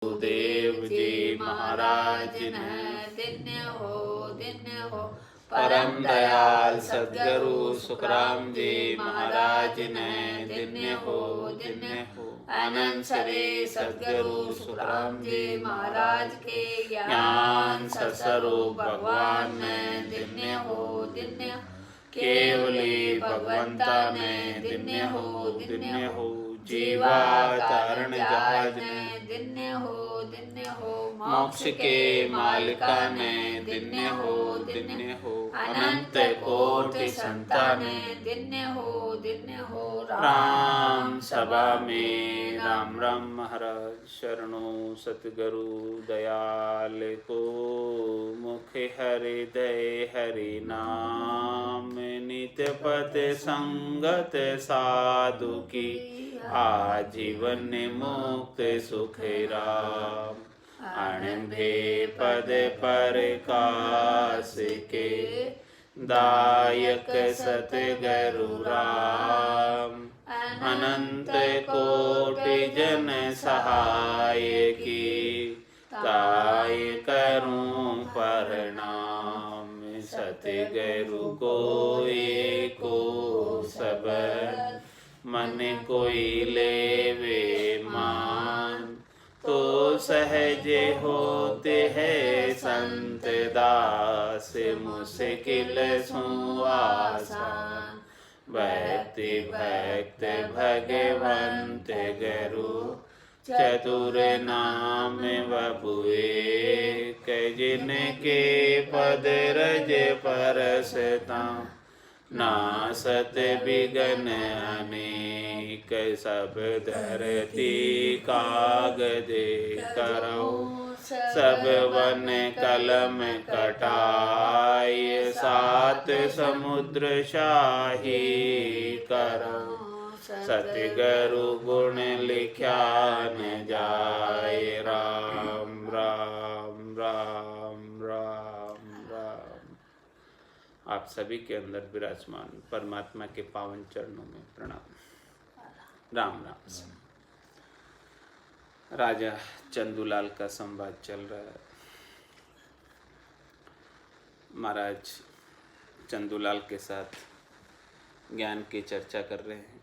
देव जी महाराज ने दिन्य हो परम दयाल सद्गुरु सुखराम जी महाराज ने दिन्य हो अनंत श्री सद्गुरु सुखराम जी महाराज के ज्ञान सत्स्वरूप भगवान ने दिन्य हो केवली भगवंता ने दिन्य हो जीवा तारण जहाज ने दिन्य हो मोक्ष के मालिका ने दिन्य हो अनंत कोटि संताने दिन्य हो राम सभा में राम राम महाराज शरणों सतगुरु दयाल को मुख हृदय हरि नाम नित्य पद संगत साधु की आजीवन मुक्त सुख राम अणभे पद प्रकाश के दायक सतगुरु राम अनंत कोटि जन सहाय की ताय करूं प्रणाम सतगुरु को एको सबद मन कोई लेवे मान तो सहज होते हैं संत दास मुश्किल सु आसान भक्ति भक्त भगवंत गुरु चतुर नाम बबुए जिनके पद रज परसता नासत बिगन अनेक सब धरती कागदे करो सब वन कलम कटाय सात समुद्र शाही करो सतगुरु गुण लिख्या न जाय राम राम राम राम राम। आप सभी के अंदर विराजमान परमात्मा के पावन चरणों में प्रणाम। राम राम। राजा चंदूलाल का संवाद चल रहा है। महाराज चंदूलाल के साथ ज्ञान की चर्चा कर रहे हैं।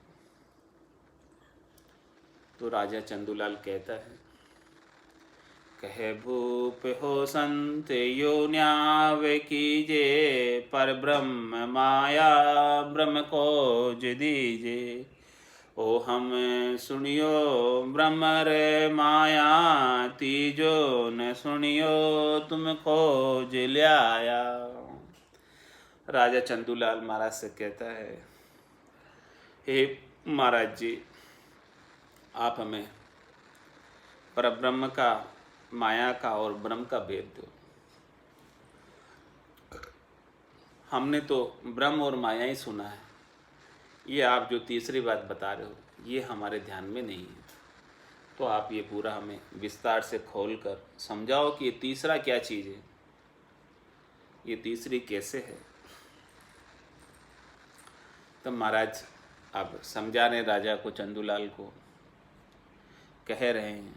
तो राजा चंदूलाल कहता है, कहे भूप हो संत यो न्याव कीजे पर ब्रह्म माया ब्रह्म को दीजे ओ हम सुनियो ब्रह्म रे माया तीजो न सुनियो तुम खोज लिया। राजा चंदूलाल महाराज से कहता है, हे महाराज जी, आप हमें परब्रह्म का, माया का और ब्रह्म का भेद दो। हमने तो ब्रह्म और माया ही सुना है, ये आप जो तीसरी बात बता रहे हो ये हमारे ध्यान में नहीं है। तो आप ये पूरा हमें विस्तार से खोल कर समझाओ कि ये तीसरा क्या चीज़ है, ये तीसरी कैसे है। तो महाराज अब समझा रहे राजा को, चंदूलाल को कह रहे हैं,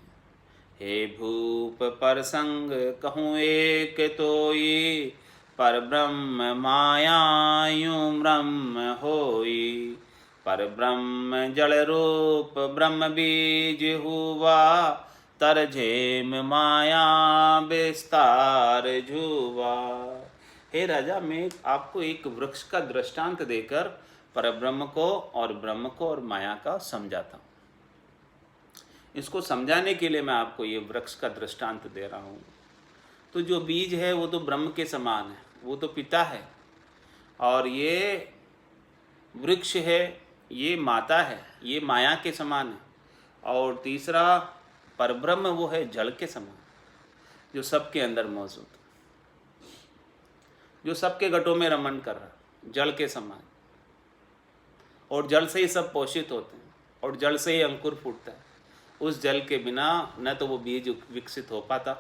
हे भूप परसंग कहूँ एक तोई पर ब्रह्म माया यूं ब्रह्म होई पर ब्रह्म जड़ रूप ब्रह्म बीज हुआ तर झेम माया विस्तार जुआ। हे राजा, मैं आपको एक वृक्ष का दृष्टांत देकर परब्रह्म को और ब्रह्म को और माया का समझाता हूँ। इसको समझाने के लिए मैं आपको ये वृक्ष का दृष्टांत दे रहा हूँ। तो जो बीज है वो तो ब्रह्म के समान है, वो तो पिता है, और ये वृक्ष है, ये माता है, ये माया के समान है। और तीसरा परब्रह्म वो है जल के समान, जो सबके अंदर मौजूद, जो सबके घटों में रमण कर रहा, जल के समान। और जल से ही सब पोषित होते हैं और जल से ही अंकुर फूटता है। उस जल के बिना न तो वो बीज विकसित हो पाता,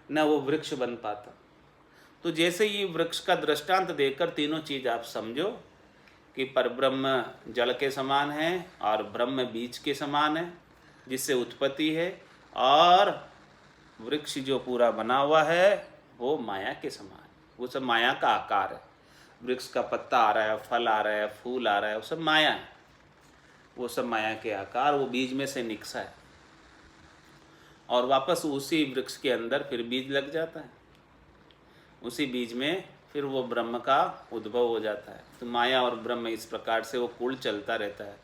न वो वृक्ष बन पाता। तो जैसे ये वृक्ष का दृष्टांत देकर तीनों चीज़ आप समझो कि परब्रह्म जल के समान है और ब्रह्म बीज के समान है जिससे उत्पत्ति है, और वृक्ष जो पूरा बना हुआ है वो माया के समान, वो सब माया का आकार है। वृक्ष का पत्ता आ रहा है, फल आ रहा है, फूल आ रहा है, वो सब माया है, वो सब माया के आकार, वो बीज में से निकसा है और वापस उसी वृक्ष के अंदर फिर बीज लग जाता है, उसी बीज में फिर वो ब्रह्म का उद्भव हो जाता है। तो माया और ब्रह्म इस प्रकार से वो कुल चलता रहता है,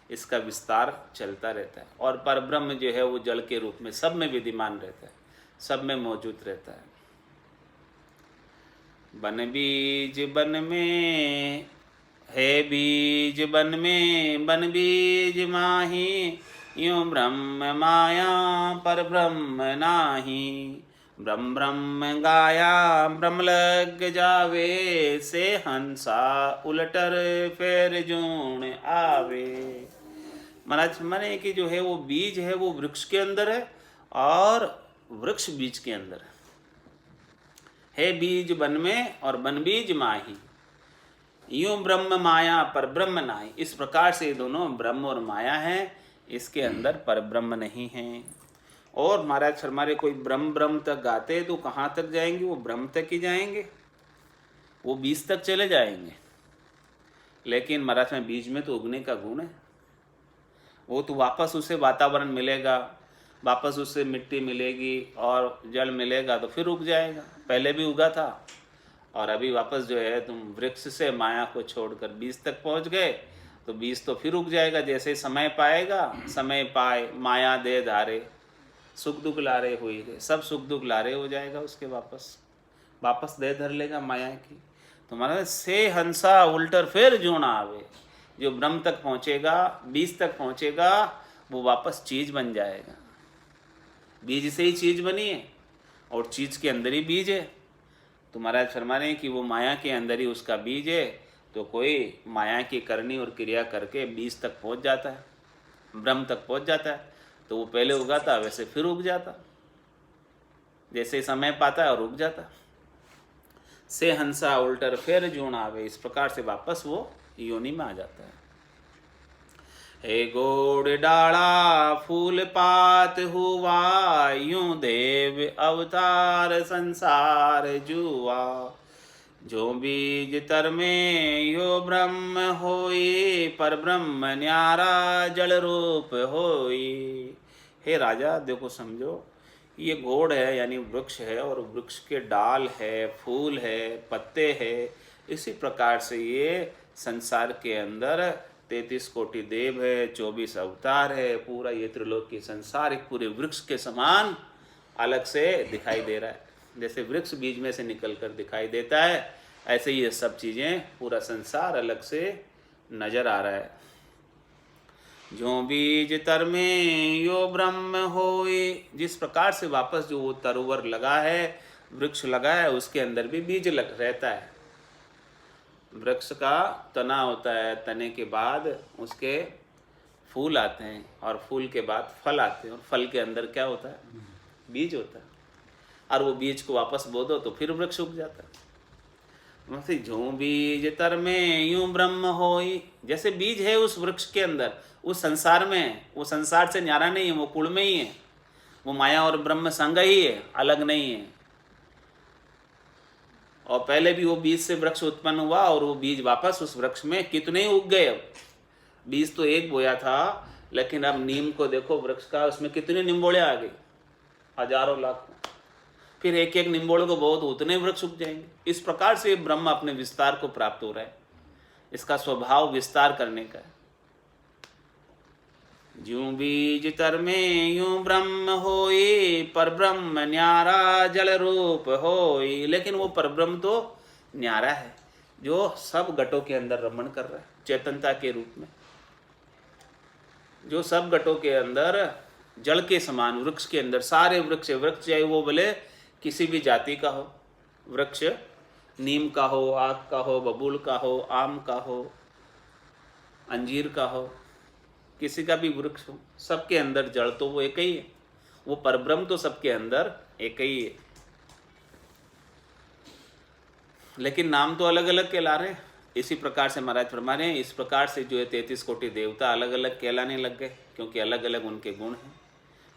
इसका विस्तार चलता रहता है। और परब्रह्म जो है वो जल के रूप में सब में विद्यमान रहता है, सब में मौजूद रहता है। बन बीज बन में है बीज बन में, बन बीज माही, यूं ब्रह्म माया पर ब्रह्म नाही। ब्रह्म ब्रह्म गाया ब्रह्म लग जावे, से हंसा उलटर फेर जूण आवे। महाराज माने कि जो है वो बीज है वो वृक्ष के अंदर है और वृक्ष बीज के अंदर है बीज बन में और बन बीज माही, यूं ब्रह्म माया पर ब्रह्म नाही। इस प्रकार से दोनों ब्रह्म और माया है, इसके अंदर पर ब्रह्म नहीं है। और महाराज हमारे कोई ब्रह्म ब्रह्म तक गाते तो कहाँ तक जाएंगे? वो ब्रह्म तक ही जाएंगे, वो बीज तक चले जाएंगे। लेकिन महाराज में बीज में तो उगने का गुण है, वो तो वापस उसे वातावरण मिलेगा, वापस उससे मिट्टी मिलेगी और जल मिलेगा तो फिर उग जाएगा। पहले भी उगा था और अभी वापस जो है तुम वृक्ष से माया को छोड़कर बीज तक पहुंच गए तो बीज तो फिर उग जाएगा। जैसे समय पाएगा, समय पाए माया दे धारे, सुख दुख लारे हुई रे, सब सुख दुख लारे हो जाएगा उसके, वापस दे धर लेगा माया की। तो महाराज से हंसा उल्टर फिर जो ना आवे, जो ब्रह्म तक पहुँचेगा, बीज तक पहुँचेगा, वो वापस चीज बन जाएगा। बीज से ही चीज बनी है और चीज के अंदर ही बीज है। तो महाराज फरमा रहे हैं कि वो माया के अंदर ही उसका बीज है। तो कोई माया की करनी और क्रिया करके बीज तक पहुंच जाता है, ब्रह्म तक पहुंच जाता है, तो वो पहले उगाता वैसे फिर उग जाता, जैसे समय पाता है और उग जाता। से हंसा उल्टर फिर जूण आवे, इस प्रकार से वापस वो योनि में आ जाता है। हे गोड़ डाला फूल पात हुआ, यूं देव अवतार संसार जुआ। जो बीज तर में यो ब्रह्म होई, पर ब्रह्म न्यारा जल रूप होई। हे राजा देखो समझो, ये घोड़ है यानी वृक्ष है और वृक्ष के डाल है, फूल है, पत्ते है। इसी प्रकार से ये संसार के अंदर 33 कोटि देव है, 24 अवतार है, पूरा ये त्रिलोकी संसार एक पूरे वृक्ष के समान अलग से दिखाई दे रहा है। जैसे वृक्ष बीज में से निकलकर दिखाई देता है, ऐसे ये सब चीज़ें पूरा संसार अलग से नजर आ रहा है। जो बीज तर में यो ब्रह्म होए, जिस प्रकार से वापस जो वो तरुवर लगा है, वृक्ष लगा है, उसके अंदर भी बीज रहता है। वृक्ष का तना होता है, तने के बाद उसके फूल आते हैं और फूल के बाद फल आते हैं और फल के अंदर क्या होता है? बीज होता है। और वो बीज को वापस बो दो तो फिर वृक्ष उग जाता है। मतलब जो बीज तर में यूं ब्रह्म होई, जैसे बीज है उस वृक्ष के अंदर, उस संसार में है, वो संसार से न्यारा नहीं है, वो कुल में ही है, वो माया और ब्रह्म संग ही है, अलग नहीं है। और पहले भी वो बीज से वृक्ष उत्पन्न हुआ और वो बीज वापस उस वृक्ष में कितने ही उग गए। अब बीज तो एक बोया था, लेकिन अब नीम को देखो वृक्ष का, उसमें कितने निम्बोड़े आ गए, हजारों लाखों। फिर एक एक निम्बोड़े को बहुत उतने वृक्ष उग जाएंगे। इस प्रकार से ब्रह्म अपने विस्तार को प्राप्त हो रहा है, इसका स्वभाव विस्तार करने का है। ज्यों बीज तर में यूं ब्रह्म होई, पर ब्रह्म न्यारा जल रूप होई। लेकिन वो परब्रह्म तो न्यारा है, जो सब घटों के अंदर रमण कर रहा है, चेतनता के रूप में, जो सब घटों के अंदर जल के समान वृक्ष के अंदर सारे वृक्ष, चाहे वो बोले किसी भी जाति का हो वृक्ष, नीम का हो, आक का हो, बबूल का हो, आम का हो, अंजीर का हो, किसी का भी वृक्ष हो, सबके अंदर जड़ तो वो एक ही है, वो परब्रह्म तो सबके अंदर एक ही है, लेकिन नाम तो अलग अलग कहला रहे हैं। इसी प्रकार से महाराज फरमा रहे हैं, इस प्रकार से जो है 33 कोटि देवता अलग अलग कहलाने लग गए, क्योंकि अलग अलग उनके गुण हैं।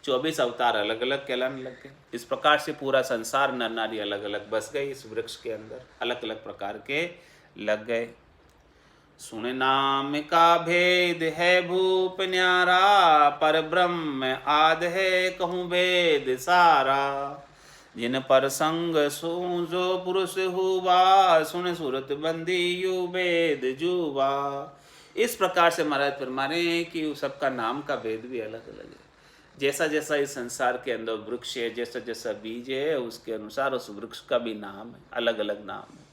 24 अवतार अलग अलग कहलाने लग गए। इस प्रकार से पूरा संसार नर नारी अलग अलग बस गए इस वृक्ष के अंदर, अलग अलग प्रकार के लग गए। सुन नाम का भेद है भूप न्यारा, पर ब्रह्म आद है कहूँ वेद सारा। जिन पर संग सो जो पुरुष हुआ, सुन सुरत बंदी यु वेद जुवा। इस प्रकार से महाराज फरमा रहे हैं कि सबका नाम का भेद भी अलग अलग है। जैसा जैसा इस संसार के अंदर वृक्ष है, जैसा जैसा बीज है, उसके अनुसार उस वृक्ष का भी नाम है, अलग अलग नाम है।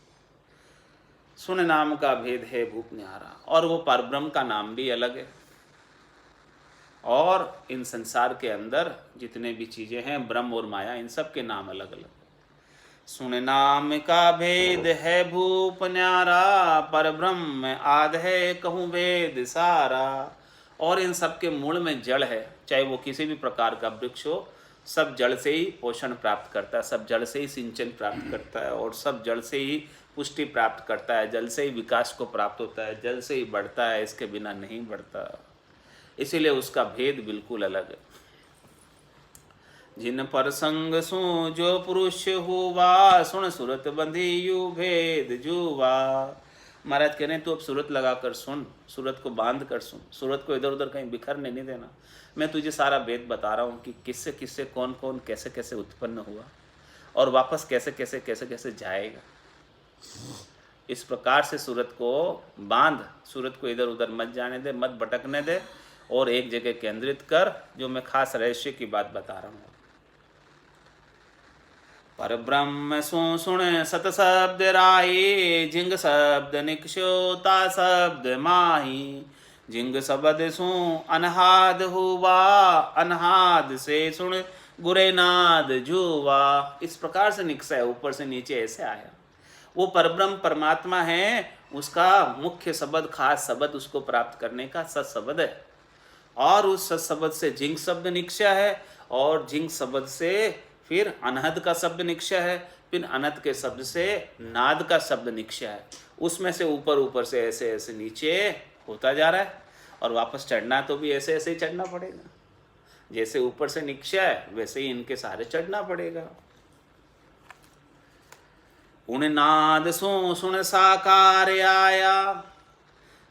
सुन नाम का भेद है भूप न्यारा, और वो परब्रह्म का नाम भी अलग है। और इन संसार के अंदर जितने भी चीजें हैं, ब्रह्म और माया, इन सब के नाम अलग अलग। सुन नाम का भेद है भूप न्यारा, पर ब्रह्म आद है कहूँ वेद सारा। और इन सब के मूल में जड़ है, चाहे वो किसी भी प्रकार का वृक्ष हो, सब जड़ से ही पोषण प्राप्त करता है, सब जड़ से ही सिंचन प्राप्त करता है, और सब जड़ से ही पुष्टि प्राप्त करता है, जल से ही विकास को प्राप्त होता है, जल से ही बढ़ता है, इसके बिना नहीं बढ़ता। इसीलिए उसका भेद बिल्कुल अलग है। जिन पर संग सो जो पुरुष हुआ, सुन सूरत बंधी यू भेद जुवा। महाराज कह रहे हैं तू अब सूरत लगा कर सुन, सूरत को बांध कर सुन, सूरत को इधर उधर कहीं बिखरने नहीं देना। मैं तुझे सारा भेद बता रहा हूँ कि किससे किससे कौन कौन कैसे कैसे उत्पन्न हुआ और वापस कैसे कैसे कैसे कैसे जाएगा। इस प्रकार से सूरत को बांध, सूरत को इधर उधर मत जाने दे, मत भटकने दे, और एक जगह केंद्रित कर, जो मैं खास रहस्य की बात बता रहा हूँ। पर ब्रह्म सो सुन सत शब्द राही, जिंग शब्द निक्षोता शब्द माही। जिंग शब्द सो अनहाद हुआ, अनहाद से सुन गुरेनाद जुवा। इस प्रकार से निकसा है, ऊपर से नीचे ऐसे आया। वो परब्रह्म परमात्मा है, उसका मुख्य शब्द, खास शब्द उसको प्राप्त करने का सत शब्द है, और उस सत शब्द से जिंग शब्द निक्षा है, और जिंग शब्द से फिर अनहद का शब्द निक्षा है, फिर अनहद के शब्द से नाद का शब्द निक्षा है। उसमें से ऊपर ऊपर से ऐसे ऐसे नीचे होता जा रहा है, और वापस चढ़ना तो भी ऐसे ऐसे ही चढ़ना पड़ेगा। जैसे ऊपर से निक्षा है वैसे ही इनके सहारे चढ़ना पड़ेगा। उन नाद सो सुन साकार आया,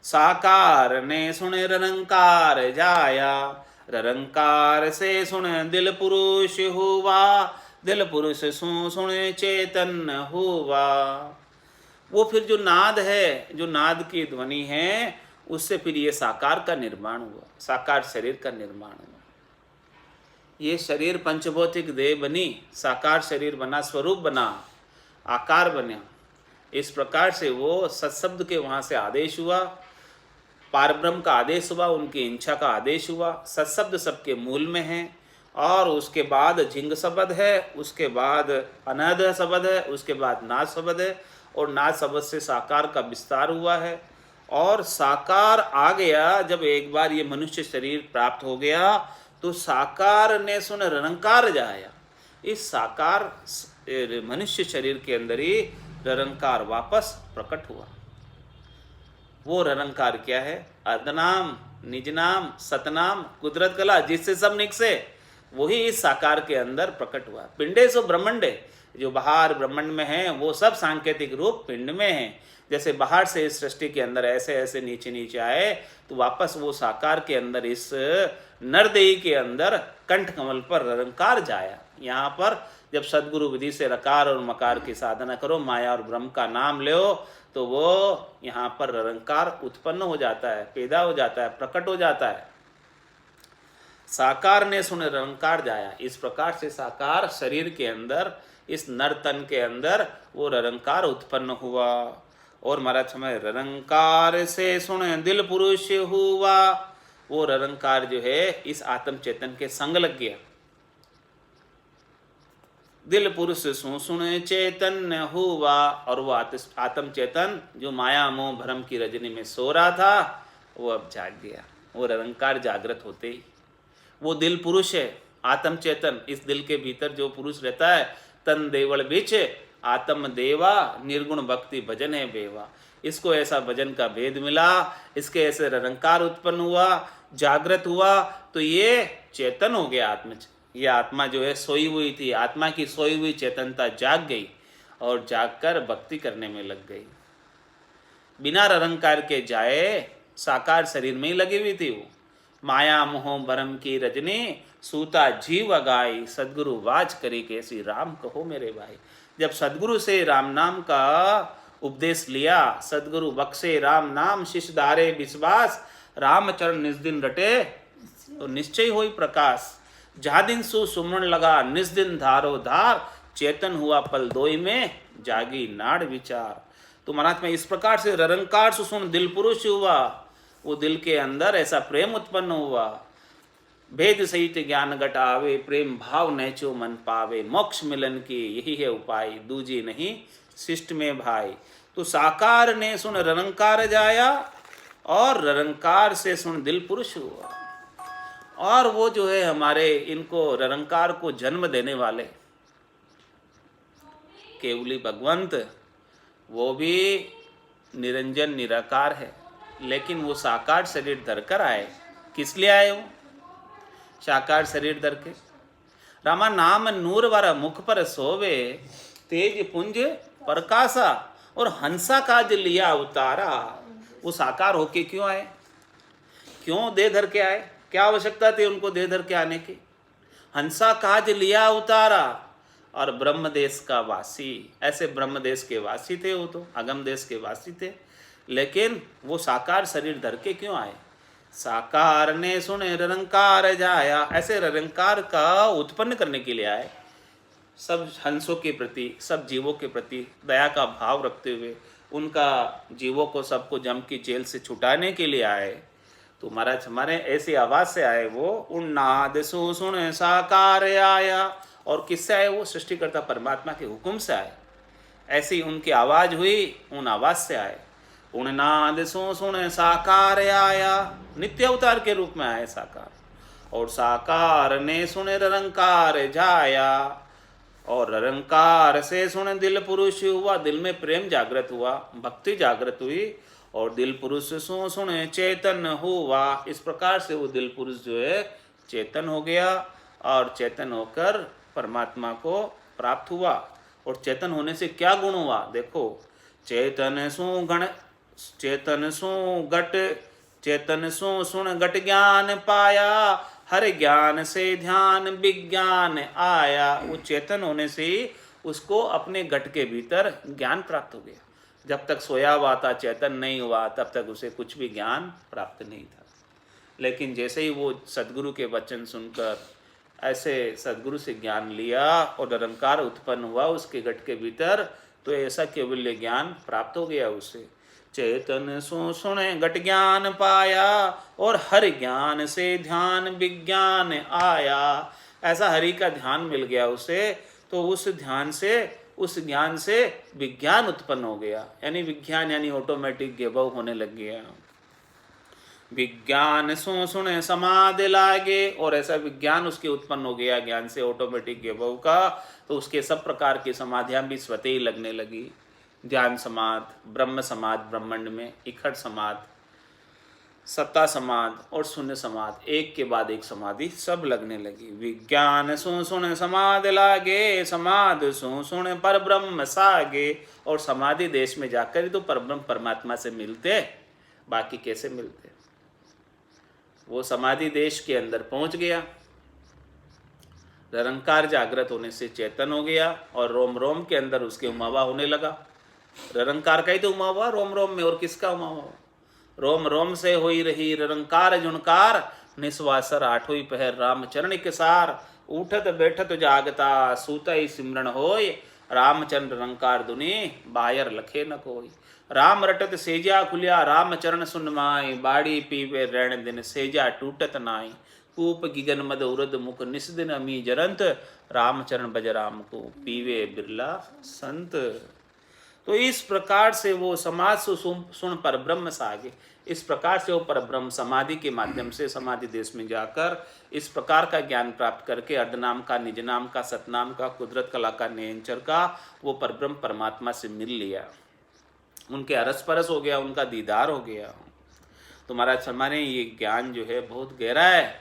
साकार ने सुन ररंकार जाया। ररंकार से सुन दिल पुरुष हुआ, दिल पुरुष सु सुन चेतन हुआ। वो फिर जो नाद है, जो नाद की ध्वनि है, उससे फिर ये साकार का निर्माण हुआ, साकार शरीर का निर्माण हुआ। ये शरीर पंचभौतिक देह बनी, साकार शरीर बना, स्वरूप बना, आकार बना। इस प्रकार से वो सत्शब्द के वहाँ से आदेश हुआ, पारब्रह्म का आदेश हुआ, उनकी इच्छा का आदेश हुआ। सत्शब्द सबके मूल में है, और उसके बाद जिंग शब्द है, उसके बाद अनहद शब्द है, उसके बाद नाद शब्द है, और नाद शब्द से साकार का विस्तार हुआ है। और साकार आ गया जब एक बार ये मनुष्य शरीर प्राप्त हो गया, तो साकार ने सुन ररंकार जाया। इस साकार मनुष्य शरीर के अंदर ही ररंकार वापस प्रकट हुआ। वो ररंकार क्या है? अर्धनाम, निजनाम, सतनाम, कुदरत कला, जिससे सब निकसे, वही इस साकार के अंदर प्रकट हुआ। पिंडे सो ब्रह्मंडे, जो बाहर ब्रह्मांड में है वो सब सांकेतिक रूप पिंड में है। जैसे बाहर से इस सृष्टि के अंदर ऐसे ऐसे नीचे नीचे आए, तो वापस वो साकार के अंदर इस नरदेही के अंदर कंठ कमल पर ररंकार जाया। यहाँ पर जब सदगुरु विधि से रकार और मकार की साधना करो, माया और ब्रह्म का नाम लो, तो वो यहाँ पर ररंकार उत्पन्न हो जाता है, पैदा हो जाता है, प्रकट हो जाता है। साकार ने सुन ररंकार जाया। इस प्रकार से साकार शरीर के अंदर, इस नर तन के अंदर वो ररंकार उत्पन्न हुआ। और महाराज समय ररंकार से सुन दिल पुरुष हुआ। वो ररंकार जो है इस आत्म चेतन के संग लग गया। दिल पुरुष सु सुन चेतन हुआ, और वो आत्म चेतन जो माया मोह भ्रम की रजनी में सो रहा था, वो अब जाग गया। वो ररंकार जागृत होते ही, वो दिल पुरुष है, आत्म चेतन, इस दिल के भीतर जो पुरुष रहता है, तन देवल बिच आत्म देवा, निर्गुण भक्ति भजन है बेवा। इसको ऐसा भजन का भेद मिला, इसके ऐसे निरंकार उत्पन्न हुआ, जागृत हुआ, तो ये चेतन हो गया आत्मा। ये आत्मा जो है सोई हुई थी, आत्मा की सोई हुई चेतनता जाग गई और जागकर भक्ति करने में लग गई। बिना निरंकार के जाए साकार शरीर में ही लगी हुई थी वो। माया मोह भरम की रजनी, सूता जीव अगाई, सदगुरु वाच करी कैसी, राम कहो मेरे भाई। जब सदगुरु से राम नाम का उपदेश लिया, सदगुरु बख्शे राम नाम, शिष्य धारे विश्वास, रामचरण निज दिन रटे तो निश्चय होई प्रकाश। जहाँ दिन सुमरण लगा निज दिन धारो धार, चेतन हुआ पल दोई में, जागी नाड़ विचार। तो महाराज में इस प्रकार से निरंकार सुन दिल पुरुष हुआ, वो दिल के अंदर ऐसा प्रेम उत्पन्न हुआ। भेद सहित ज्ञान घट आवे, प्रेम भाव नैचो मन पावे, मोक्ष मिलन की यही है उपाय, दूजी नहीं शिष्ट में भाई। तो साकार ने सुन निरंकार जाया, और निरंकार से सुन दिल पुरुष हुआ। और वो जो है हमारे इनको निरंकार को जन्म देने वाले केवली भगवंत, वो भी निरंजन निराकार है, लेकिन वो साकार शरीर धरकर आए। किस लिए आए वो साकार शरीर धर के? रामा नाम नूर वारा मुख पर सोवे, तेज पुंज प्रकाशा, और हंसा काज लिया उतारा। वो साकार होके क्यों आए? क्यों देह धर के आए? क्या आवश्यकता थी उनको देह धर के आने की? हंसा काज लिया उतारा, और ब्रह्म देश का वासी, ऐसे ब्रह्म देश के वासी थे वो, तो अगम देश के वासी थे, लेकिन वो साकार शरीर धर के क्यों आए? साकार ने सुने निरंकार जाया, ऐसे निरंकार का उत्पन्न करने के लिए आए। सब हंसों के प्रति, सब जीवों के प्रति दया का भाव रखते हुए, उनका जीवों को सबको जम की जेल से छुटाने के लिए आए। तो महाराज हमारे ऐसी आवाज़ से आए वो, उन नाद सो सुन साकार आया। और किससे आए वो? सृष्टिकर्ता परमात्मा के हुक्म से आए। ऐसी उनकी आवाज़ हुई, उन आवाज़ से आए। उन नाद सो सुन साकार आया, नित्य अवतार के रूप में आए साकार। और साकार ने सुन निरंकार जाया, और निरंकार से सुन दिल पुरुष हुआ। दिल में प्रेम जागृत हुआ, भक्ति जागृत हुई, और दिल पुरुष सो सुन चेतन हुआ। इस प्रकार से वो दिल पुरुष जो है चेतन हो गया, और चेतन होकर परमात्मा को प्राप्त हुआ। और चेतन होने से क्या गुण हुआ? देखो, चेतन सो सुन घट ज्ञान पाया, हर ज्ञान से ध्यान विज्ञान आया। वो चेतन होने से ही उसको अपने घट के भीतर ज्ञान प्राप्त हो गया। जब तक सोया हुआ था, चेतन नहीं हुआ, तब तक उसे कुछ भी ज्ञान प्राप्त नहीं था। लेकिन जैसे ही वो सदगुरु के वचन सुनकर ऐसे सदगुरु से ज्ञान लिया और निरंकार उत्पन्न हुआ उसके घट के भीतर, तो ऐसा केवल्य ज्ञान प्राप्त हो गया उसे। चेतन सो सुने घट ज्ञान पाया, और हर ज्ञान से ध्यान विज्ञान आया। ऐसा हरि का ध्यान मिल गया उसे, तो उस ज्ञान से विज्ञान उत्पन्न हो गया। यानी विज्ञान यानी ऑटोमेटिक वैभव होने लग गया। विज्ञान सो सुने समाधि लागे, और ऐसा विज्ञान उसके उत्पन्न हो गया ज्ञान से ऑटोमेटिक वैभव का। तो उसके सब प्रकार की समाधियां भी स्वतः ही लगने लगी। ध्यान समाध, ब्रह्म समाध ब्रह्मांड में, इखट समाध, सत्ता समाध और शून्य समाध, एक के बाद एक समाधि सब लगने लगी। विज्ञान सो सुन समाधि लागे, समाधि सो सुन पर ब्रह्म सागे। और समाधि देश में जाकर ही तो परब्रह्म परमात्मा से मिलते, बाकी कैसे मिलते? वो समाधि देश के अंदर पहुंच गया, निरंकार जागृत होने से चेतन हो गया, और रोम रोम के अंदर उसके उमावा होने लगा। निरंकार का ही तो उमा हुआ रोम रोम में, और किसका उमा हुआ? रोम रोम से होई रही निरंकार जुनकार, निस्वासर आठों पहर रामचरण के सार। उठत बैठत जागता सूता ही सिमरण होय, रामचरण निरंकार दुनी बायर लखे न कोई। राम रटत सेजा खुलिया रामचरण सुन माई, बाड़ी पीवे रैण दिन सेजा टूटत नाई। कूप गिगन मद उरद मुख निस दिन अमी जरंत, रामचरण बज राम को पीवे बिरला संत। तो इस प्रकार से वो समाज सुन पर ब्रह्म सागे। इस प्रकार से वो पर ब्रह्म समाधि के माध्यम से समाधि देश में जाकर इस प्रकार का ज्ञान प्राप्त करके अर्धनाम का, निज नाम का, सतनाम का, कुदरत कला का, नियंचर का, वो परब्रह्म परमात्मा से मिल लिया। उनके अरस परस हो गया, उनका दीदार हो गया। तो महाराज फरमाने ये ज्ञान जो है बहुत गहरा है,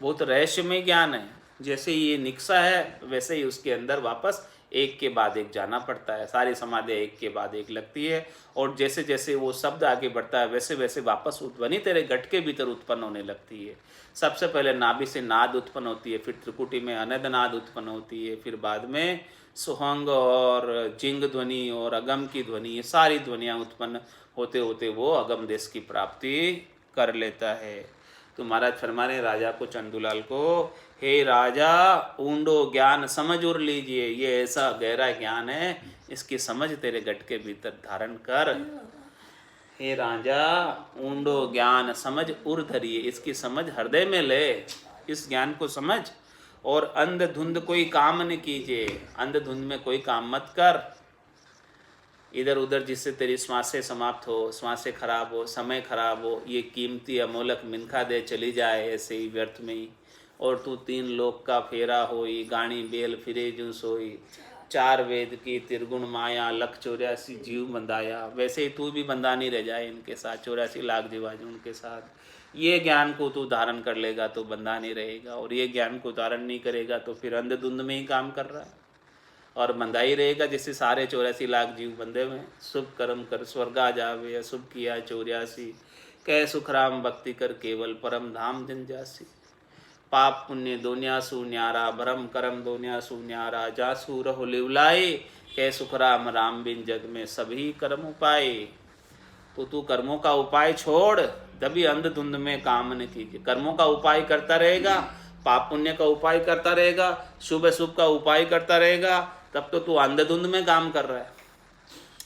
बहुत रहस्यमय ज्ञान है। जैसे ये निक्सा है वैसे ही उसके अंदर वापस एक के बाद एक जाना पड़ता है, सारी समाधियाँ एक के बाद एक लगती है, और जैसे जैसे वो शब्द आगे बढ़ता है वैसे वैसे वापस ध्वनि तेरे घट के भीतर उत्पन्न होने लगती है। सबसे पहले नाभि से नाद उत्पन्न होती है, फिर त्रिकुटी में अनद नाद उत्पन्न होती है, फिर बाद में सुहंग और जिंग ध्वनि और अगम की ध्वनि, ये सारी ध्वनियाँ उत्पन्न होते होते वो अगम देश की प्राप्ति कर लेता है। तो महाराज फरमाने राजा को, चंदूलाल को, हे राजा ऊंडो ज्ञान समझ उर लीजिए, ये ऐसा गहरा ज्ञान है, इसकी समझ तेरे गट के भीतर धारण कर। हे राजा ऊंडो ज्ञान समझ उर धरिए, इसकी समझ हृदय में ले, इस ज्ञान को समझ, और अंधधुंध कोई काम न कीजिए, अंधधुंध में कोई काम मत कर, इधर उधर जिससे तेरी श्वासें समाप्त हो, श्वासें खराब हो, समय खराब हो, ये कीमती अमोलक मिनखा दे चली जाए ऐसे ही व्यर्थ में ही, और तू 3 लोक का फेरा होई, गाणी बेल फिरे जू सोई, 4 वेद की त्रिगुण माया, लख 84 जीव बंधाया, वैसे ही तू भी बंधा नहीं रह जाए इनके साथ, 84 लाख जीवाजू उनके साथ। ये ज्ञान को तू धारण कर लेगा तो बंधा नहीं रहेगा, और ये ज्ञान को धारण नहीं करेगा तो फिर अंधधुंध में ही काम कर रहा है और बंधा ही रहेगा, जिससे सारे 84 लाख जीव बंधे हुए। शुभ कर्म कर स्वर्गा जावे, अशुभ किया 84, कह सुखराम भक्ति कर केवल परम धाम जन जासी, पाप पुण्य दोन्यासु न्यारा, भरम करम दोन्यासु न्यारा, जासु रहो लिवलाए, कह सुखराम राम बिन जग में सभी कर्म उपाय। तो तू कर्मों का उपाय छोड़, तभी अंधधुंध में काम न कीजिए। कर्मों का उपाय करता रहेगा, पाप पुण्य का उपाय करता रहेगा, शुभ अशुभ का उपाय करता रहेगा, तब तो तू अंधधुंध में काम कर रहा है,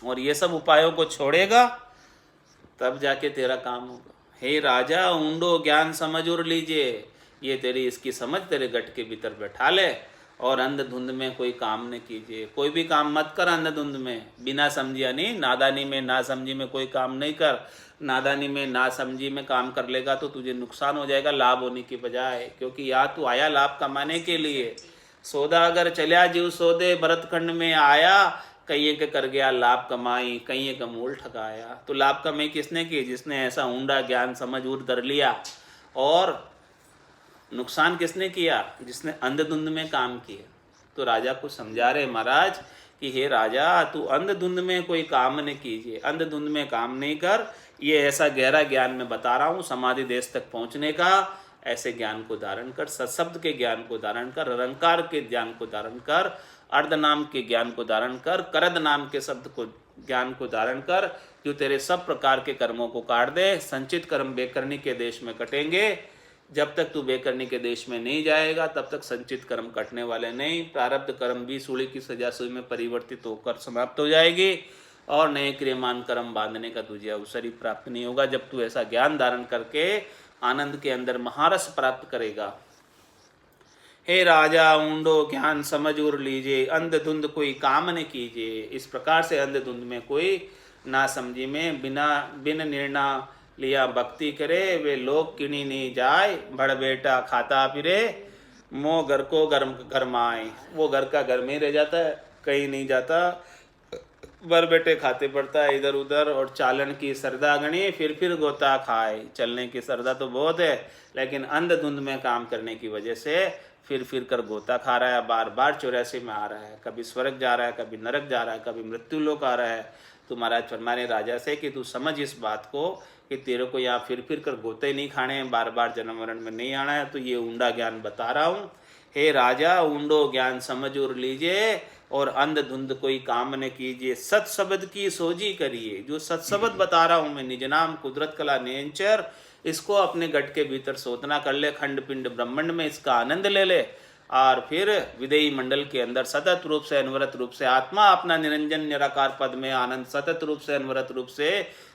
और ये सब उपायों को छोड़ेगा तब जाके तेरा काम होगा। हे राजा ऊंडो ज्ञान समझ उर लीजिए, ये तेरी इसकी समझ तेरे गट के भीतर बैठा ले, और अंधधुंध में कोई काम न कीजिए, कोई भी काम मत कर अंधधुंध में, बिना समझिया नहीं, नादानी में ना समझी में कोई काम नहीं कर। नादानी में ना समझी में काम कर लेगा तो तुझे नुकसान हो जाएगा लाभ होने की बजाय, क्योंकि या तू आया लाभ कमाने के लिए। सौदा अगर चलिया जीव सौदे भरतखंड में आया, कहीं के कर गया लाभ कमाई, कहीं का मूल ठगाया। तो लाभ कमाई किसने की? जिसने ऐसा ऊंडा ज्ञान समझ उर धर लिया। और नुकसान किसने किया? जिसने अंधधुंध में काम किया। तो राजा को समझा रहे महाराज कि हे राजा तू अंधधुंध में कोई काम नहीं कीजिए, अंधधुंध में काम नहीं कर, ये ऐसा गहरा ज्ञान मैं बता रहा हूँ समाधि देश तक पहुँचने का, ऐसे ज्ञान को धारण कर, सत्शब्द के ज्ञान को धारण कर, अलंकार के ज्ञान को धारण कर, अर्ध नाम के ज्ञान को धारण कर, करद नाम के शब्द को ज्ञान को धारण कर, जो तेरे सब प्रकार के कर्मों को काट दे। संचित कर्म बेकरनी के देश में कटेंगे, जब तक तू बेकरनी के देश में नहीं जाएगा तब तक संचित कर्म कटने वाले नहीं। प्रारब्ध कर्म भी सूली की सजा सुई में परिवर्तित होकर समाप्त हो जाएगी, और नए क्रियमान कर्म बांधने का तुझे अवसर ही प्राप्त नहीं होगा, जब तू ऐसा ज्ञान धारण करके आनंद के अंदर महारस प्राप्त करेगा। हे राजा ऊंडो ज्ञान समझ उर लीजिए, अंधधुंध कोई काम न कीजिए। इस प्रकार से अंधधुंध में कोई ना समझी में बिन निर्णय लिया भक्ति करे, वे लोग किनी नहीं जाए, बड़ बेटा खाता फिरे, मोह घर को गरमाए। वो घर का घर में ही रह जाता है, कहीं नहीं जाता, बर बेटे खाते पड़ता है इधर उधर, और चालन की सरदा गणी फिर गोता खाए। चलने की सरदा तो बहुत है, लेकिन अंधधुंध में काम करने की वजह से फिर कर गोता खा रहा है, बार बार 84 में आ रहा है, कभी स्वर्ग जा रहा है, कभी नरक जा रहा है, कभी मृत्युलोक आ रहा है। तो महाराज फरमाने राजा से कि तू समझ इस बात को कि तेरे को यहाँ फिर कर गोते नहीं खाने हैं, बार बार जन्म मरण में नहीं आना है। तो ये ऊंडा ज्ञान बता रहा हूँ। हे राजा ऊंडो ज्ञान समझ उर लीजिए, और अंधधुंध कोई काम न कीजिए, सत शब्द की सोजी करिए। जो सत शब्द बता रहा हूँ मैं, निज नाम कुदरत कला नेंचर, इसको अपने गट के भीतर सोतना कर ले, खंड पिंड ब्रह्मांड में इसका आनंद ले ले, और फिर विदेही मंडल के अंदर सतत रूप से अनवरत रूप से आत्मा अपना निरंजन निराकार पद में आनंद सतत रूप से अनवरत रूप से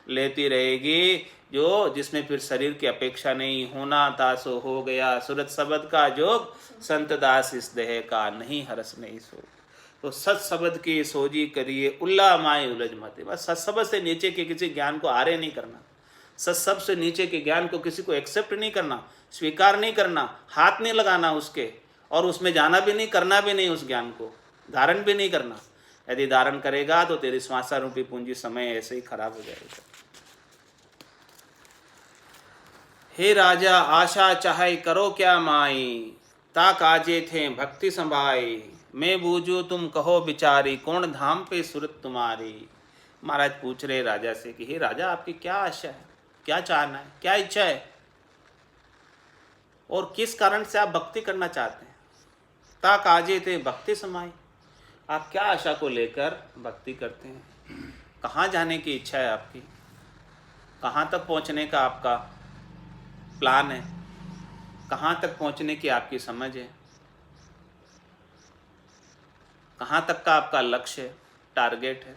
लेती रहेगी, जो जिसमें फिर शरीर की अपेक्षा नहीं। होना था सो हो गया, सूरत शब्द का जोग, संत दास इस देह का नहीं हरस नहीं सो। तो सत शब्द की सोजी करिए, उल्ला माए उलझ मते। बस सत शब्द से नीचे के किसी ज्ञान को आरे नहीं करना, सत शब्द से नीचे के ज्ञान को किसी को एक्सेप्ट नहीं करना, स्वीकार नहीं करना, हाथ नहीं लगाना उसके, और उसमें जाना भी नहीं, करना भी नहीं, उस ज्ञान को धारण भी नहीं करना। यदि धारण करेगा तो तेरी श्वासा रूपी पूंजी समय ऐसे ही खराब हो जाएगा। हे राजा आशा चाहे करो क्या माई, ता काजे थे भक्ति संभाई, मैं बूझू तुम कहो बिचारी, कौन धाम पे सूरत तुम्हारी। महाराज पूछ रहे राजा से कि हे राजा आपकी क्या आशा है, क्या चाहना है, क्या इच्छा है और किस कारण से आप भक्ति करना चाहते हैं। ता काजे थे भक्ति समाई, आप क्या आशा को लेकर भक्ति करते हैं, कहाँ जाने की इच्छा है आपकी, कहाँ तक पहुँचने का आपका प्लान है, कहाँ तक पहुँचने की आपकी समझ है, कहाँ तक का आपका लक्ष्य है, टारगेट है।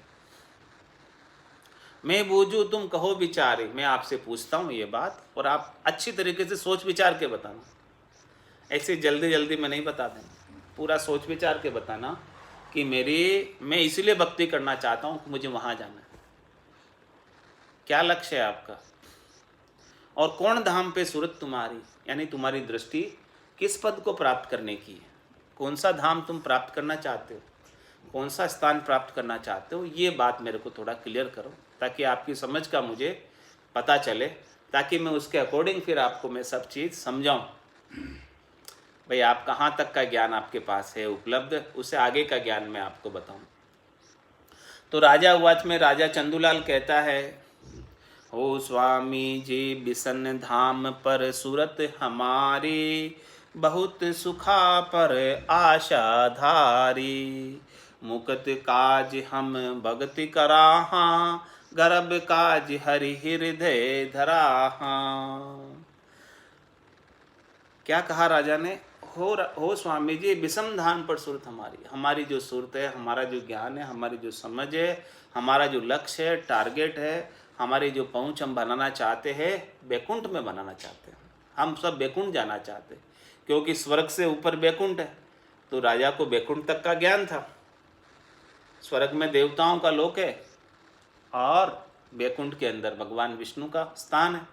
मैं बूझू तुम कहो विचारी, मैं आपसे पूछता हूँ ये बात और आप अच्छी तरीके से सोच विचार के बताना, ऐसे जल्दी जल्दी मैं नहीं बता देना, पूरा सोच विचार के बताना कि मैं इसीलिए भक्ति करना चाहता हूँ कि मुझे वहाँ जाना है, क्या लक्ष्य है आपका और कौन धाम पे सूरत तुम्हारी, यानी तुम्हारी दृष्टि किस पद को प्राप्त करने की है, कौन सा धाम तुम प्राप्त करना चाहते हो, कौन सा स्थान प्राप्त करना चाहते हो। ये बात मेरे को थोड़ा क्लियर करो ताकि आपकी समझ का मुझे पता चले, ताकि मैं उसके अकॉर्डिंग फिर आपको मैं सब चीज़ समझाऊं। भाई आप कहाँ तक का ज्ञान आपके पास है उपलब्ध, उससे आगे का ज्ञान मैं आपको बताऊं। तो राजा उवाच में राजा चंदूलाल कहता है, हो स्वामी जी बिसन धाम पर सूरत हमारी, बहुत सुखा पर आशा धारी, मुकत काज हम भगति कराहा, गर्भ काज हरि हृदय धराहा। क्या कहा राजा ने, हो स्वामी जी विषम धाम पर सूरत हमारी जो सूरत है, हमारा जो ज्ञान है, हमारी जो समझ है, हमारा जो लक्ष्य है, टारगेट है, हमारी जो पहुंच हम बनाना चाहते हैं, बैकुंठ में बनाना चाहते हैं। हम सब बैकुंठ जाना चाहते हैं क्योंकि स्वर्ग से ऊपर बैकुंठ है। तो राजा को बैकुंठ तक का ज्ञान था, स्वर्ग में देवताओं का लोक है और बैकुंठ के अंदर भगवान विष्णु का स्थान है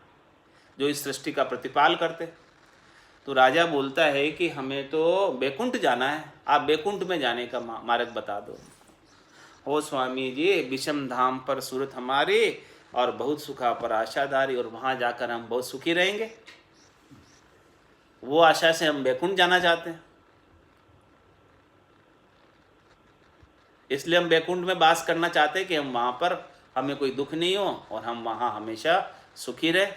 जो इस सृष्टि का प्रतिपाल करते। तो राजा बोलता है कि हमें तो बैकुंठ जाना है, आप बैकुंठ में जाने का मार्ग बता दो। हो स्वामी जी विषम धाम पर सूरत हमारी और बहुत सुखा पर आशाधारी, और वहाँ जाकर हम बहुत सुखी रहेंगे, वो आशा से हम बैकुंठ जाना चाहते हैं। इसलिए हम बैकुंठ में वास करना चाहते हैं कि हम वहाँ पर हमें कोई दुख नहीं हो और हम वहाँ हमेशा सुखी रहे।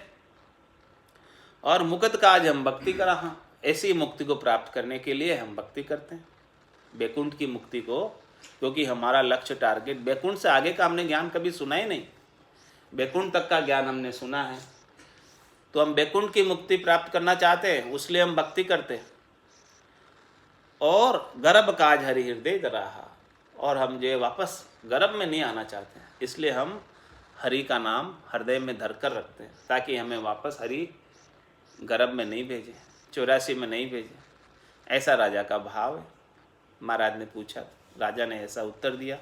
और मुकत काज हम भक्ति करा, हाँ ऐसी मुक्ति को प्राप्त करने के लिए हम भक्ति करते हैं, बैकुंठ की मुक्ति को, क्योंकि हमारा लक्ष्य टारगेट बैकुंठ से आगे का हमने ज्ञान कभी सुना ही नहीं, बैकुंठ तक का ज्ञान हमने सुना है। तो हम बैकुंठ की मुक्ति प्राप्त करना चाहते हैं, इसलिए हम भक्ति करते हैं। और गर्भ काज हरि हृदय धराहा, और हम जो वापस गर्भ में नहीं आना चाहते हैं, इसलिए हम हरि का नाम हृदय में धर कर रखते हैं ताकि हमें वापस हरि गर्भ में नहीं भेजे, 84 में नहीं भेजे। ऐसा राजा का भाव है। महाराज ने पूछा, राजा ने ऐसा उत्तर दिया,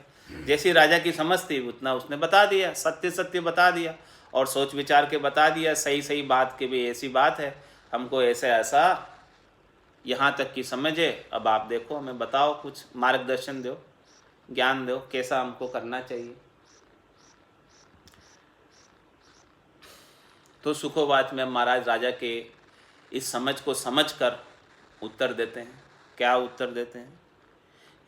जैसी राजा की समझ थी उतना उसने बता दिया, सत्य सत्य बता दिया और सोच विचार के बता दिया, सही सही बात के भी ऐसी बात है, हमको ऐसा ऐसा यहाँ तक की समझ है, अब आप देखो हमें बताओ, कुछ मार्गदर्शन दो, ज्ञान दो, कैसा हमको करना चाहिए। तो सुखोवाच में महाराज राजा के इस समझ को समझकर उत्तर देते हैं। क्या उत्तर देते हैं?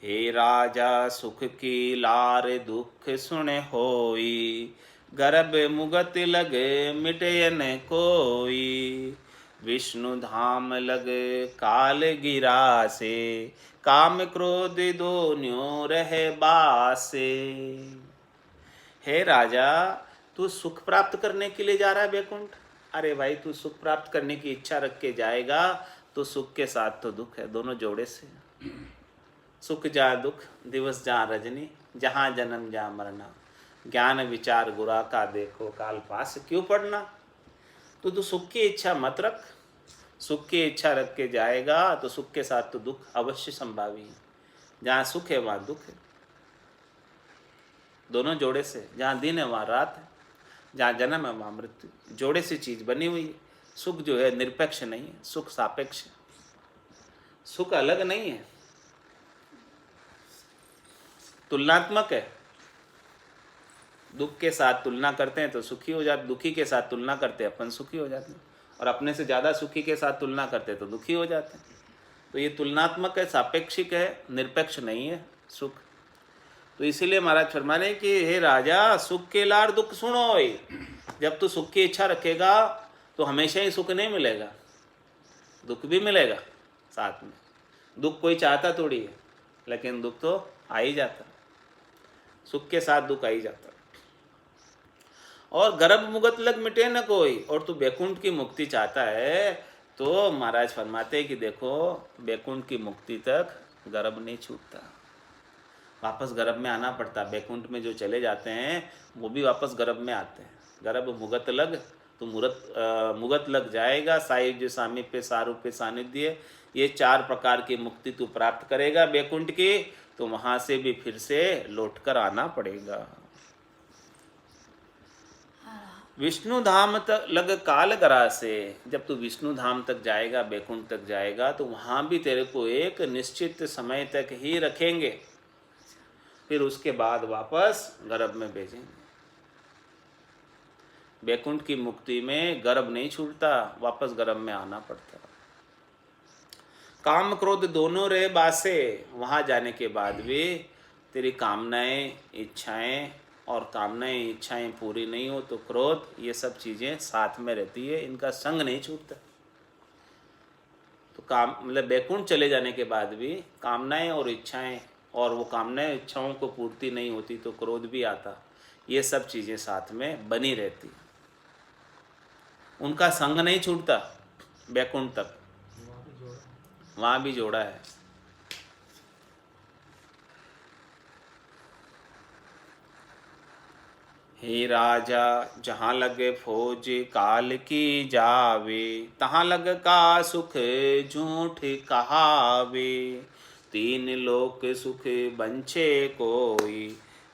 हे राजा सुख की लार दुख सुने होई, गर्भ मुगत लगे मिटे न कोई, विष्णु धाम लगे काल गिरा से, काम क्रोध दोन्यों रहे बासे। हे राजा तू सुख प्राप्त करने के लिए जा रहा है बैकुंठ? अरे भाई तू सुख प्राप्त करने की इच्छा रख के जाएगा तो सुख के साथ तो दुख है, दोनों जोड़े से। सुख जहाँ दुख दिवस जहाँ रजनी, जहाँ जन्म जहाँ मरना, ज्ञान विचार गुरा का देखो काल पास क्यों पढ़ना। तो सुख की इच्छा मत रख, सुख की इच्छा रख के जाएगा तो सुख के साथ तो दुख अवश्य संभावी है। जहाँ सुख है वहाँ दुख है, दोनों जोड़े से। जहाँ दिन है वहाँ रात है, जहाँ जन्म है वहाँ मृत्यु, जोड़े से चीज़ बनी हुई है। सुख जो है निरपेक्ष नहीं है, सुख सापेक्ष है, सुख अलग नहीं है। तुलनात्मक है। दुख के साथ तुलना करते हैं तो सुखी हो जाते, दुखी के साथ तुलना करते हैं अपन सुखी हो जाते हैं, और अपने से ज़्यादा सुखी के साथ तुलना करते हैं तो दुखी हो जाते हैं। तो ये तुलनात्मक है, सापेक्षिक है, निरपेक्ष नहीं है सुख। तो इसीलिए महाराज फरमा रहे कि हे राजा, सुख के लार दुख सुनो। जब तू सुख की इच्छा रखेगा तो हमेशा ही सुख नहीं मिलेगा, दुख भी मिलेगा साथ में। दुख कोई चाहता थोड़ी है, लेकिन दुख तो आ ही जाता, सुख के साथ दुख आ ही जाता। और गर्भ मुगत लग मिटे न कोई, और तू बैकुंठ की मुक्ति चाहता है तो महाराज फरमाते हैं कि देखो, बैकुंठ की मुक्ति तक गर्भ नहीं छूटता, वापस गर्भ में आना पड़ता। बैकुंठ में जो चले जाते हैं वो भी वापस गर्भ में आते हैं। गर्भ मुगत लग, तो मुगत लग जाएगा, सायुज्य सामीप्य सारूप्य सानिध्य, ये 4 प्रकार की मुक्ति तू प्राप्त करेगा बैकुंठ की, तो वहाँ से भी फिर से लौटकर आना पड़ेगा। विष्णु धाम तक लग काल गरा से, जब तू विष्णु धाम तक जाएगा, बैकुंठ तक जाएगा, तो वहाँ भी तेरे को एक निश्चित समय तक ही रखेंगे, फिर उसके बाद वापस गर्भ में भेजेंगे। बैकुंठ की मुक्ति में गर्भ नहीं छूटता, वापस गर्भ में आना पड़ता। काम क्रोध दोनों रहे बासे, वहाँ जाने के बाद भी तेरी कामनाएं इच्छाएं, और कामनाएं इच्छाएं पूरी नहीं हो तो क्रोध, ये सब चीज़ें साथ में रहती है, इनका संग नहीं छूटता। तो काम मतलब बैकुंठ चले जाने के बाद भी कामनाएं और इच्छाएं, और वो कामनाएं इच्छाओं को पूर्ति नहीं होती तो क्रोध भी आता, ये सब चीज़ें साथ में बनी रहती, उनका संग नहीं छूटता बैकुंठ तक, वहाँ भी जोड़ा है। हे राजा, जहाँ लगे फौज काल की जावे, तहाँ लग का सुख झूठ कहावे। 3 लोक सुख बंछे कोई,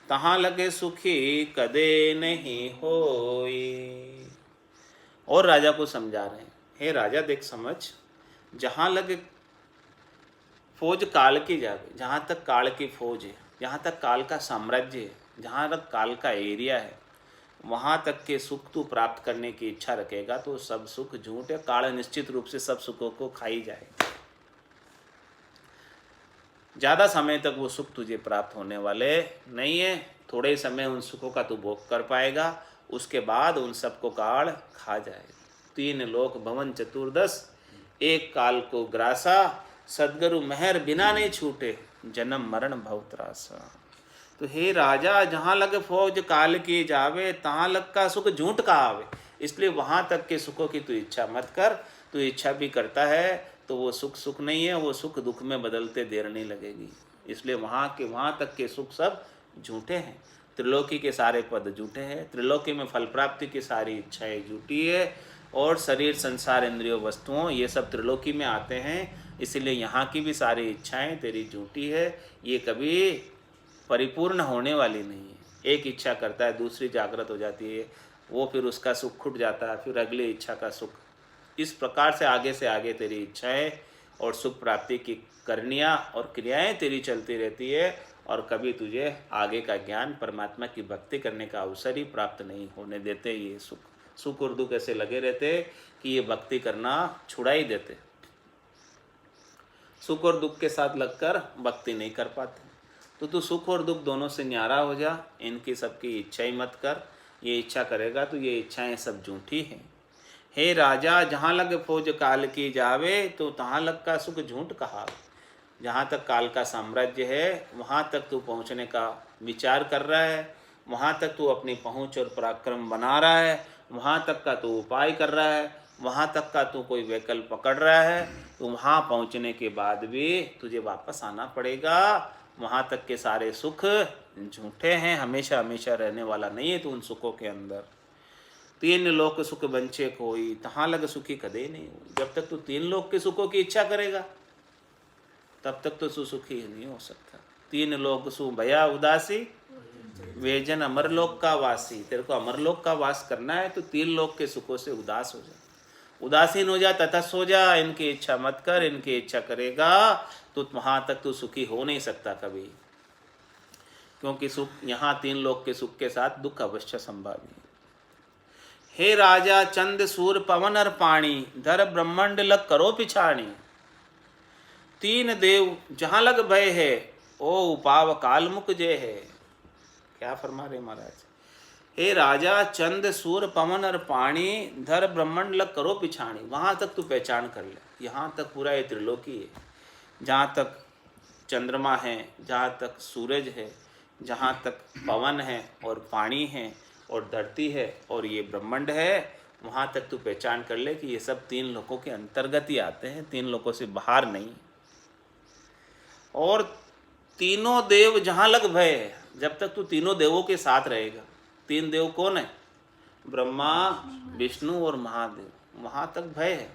तहाँ लगे सुखी कदे नहीं होई। और राजा को समझा रहे हैं, हे राजा देख समझ, जहाँ लगे फौज काल की जावे, जहाँ तक काल की फौज है, जहाँ तक काल का साम्राज्य है, जहाँ तक काल का एरिया है, वहाँ तक के सुख तू प्राप्त करने की इच्छा रखेगा तो सब सुख झूठ है। काल निश्चित रूप से सब सुखों को खाई जाएगा, ज़्यादा समय तक वो सुख तुझे प्राप्त होने वाले नहीं है। थोड़े समय उन सुखों का तू भोग कर पाएगा, उसके बाद उन सबको काल खा जाएगा। 3 लोक भवन चतुर्दश, एक काल को ग्रासा, सदगुरु मेहर बिना नहीं छूटे, जन्म मरण भव त्रासा। तो हे राजा, जहाँ लग फौज काल की जावे, तहाँ लग का सुख झूठ का आवे। इसलिए वहाँ तक के सुखों की तू इच्छा मत कर, तू इच्छा भी करता है तो वो सुख सुख नहीं है, वो सुख दुख में बदलते देर नहीं लगेगी। इसलिए वहाँ तक के सुख सब झूठे हैं। त्रिलोकी के सारे पद झूठे हैं, त्रिलोकी में फल प्राप्ति की सारी इच्छाएं झूठी है, और शरीर संसार इंद्रियों वस्तुओं ये सब त्रिलोकी में आते हैं। इसीलिए यहाँ की भी सारी इच्छाएं तेरी झूठी है, ये कभी परिपूर्ण होने वाली नहीं है। एक इच्छा करता है, दूसरी जागृत हो जाती है, वो फिर उसका सुख खुट जाता है, फिर अगली इच्छा का सुख। इस प्रकार से आगे तेरी इच्छाएं और सुख प्राप्ति की करनियाँ और क्रियाएं तेरी चलती रहती है, और कभी तुझे आगे का ज्ञान परमात्मा की भक्ति करने का अवसर ही प्राप्त नहीं होने देते। ये सुख और दुख ऐसे लगे रहते कि ये भक्ति करना छुड़ा ही देते। सुख और दुख के साथ लगकर भक्ति नहीं कर पाते। तो तू सुख और दुख दोनों से न्यारा हो जा, इनकी सबकी इच्छा ही मत कर। ये इच्छा करेगा तो ये इच्छाएं सब झूठी हैं। हे राजा, जहाँ लग फौज काल की जावे, तो तहाँ लग का सुख झूठ कहा। जहाँ तक काल का साम्राज्य है वहाँ तक तू पहुँचने का विचार कर रहा है, वहाँ तक तू अपनी पहुँच और पराक्रम बना रहा है, वहाँ तक का तू उपाय कर रहा है, वहाँ तक का तू कोई विकल्प पकड़ रहा है, तो वहाँ पहुँचने के बाद भी तुझे वापस आना पड़ेगा। वहाँ तक के सारे सुख झूठे हैं, हमेशा हमेशा रहने वाला नहीं है। तो उन सुखों के अंदर 3 लोक सुख बंचे कोई, तहाँ लग सुखी कदे नहीं हो। जब तक तू 3 लोक के सुखों की इच्छा करेगा तब तक तो सुखी नहीं हो सकता। 3 लोक सु भया उदासी, वे जन अमरलोक का वासी। तेरे को अमरलोक का वास करना है तो 3 लोक के सुखों से उदास हो जा, उदासीन हो जा, तटस्थ हो जा। इनकी इच्छा मत कर, इनकी इच्छा करेगा तो वहाँ तक तू सुखी हो नहीं सकता कभी। क्योंकि सुख यहाँ 3 लोक के सुख के साथ दुख अवश्य संभावी है। हे राजा चंद सूर पवन और पानी, धर ब्रह्मांड लग करो पिछाणी। 3 देव जहाँ लग भय है, ओ उपाव काल मुक जय है। क्या फरमा रहे महाराज? हे राजा चंद सूर पवन और पानी, धर ब्रह्मांड लग करो पिछाणी। वहाँ तक तू पहचान कर ले, यहाँ तक पूरा ये त्रिलोकी है, जहाँ तक चंद्रमा है, जहाँ तक सूरज है, जहाँ तक पवन है और पानी है और धरती है और ये ब्रह्मांड है, वहाँ तक तू पहचान कर ले कि ये सब 3 लोकों के अंतर्गत ही आते हैं, 3 लोकों से बाहर नहीं। और तीनों देव जहाँ लग भय है, जब तक तू तीनों देवों के साथ रहेगा। 3 देव कौन है? ब्रह्मा, विष्णु और महादेव। वहाँ तक भय है,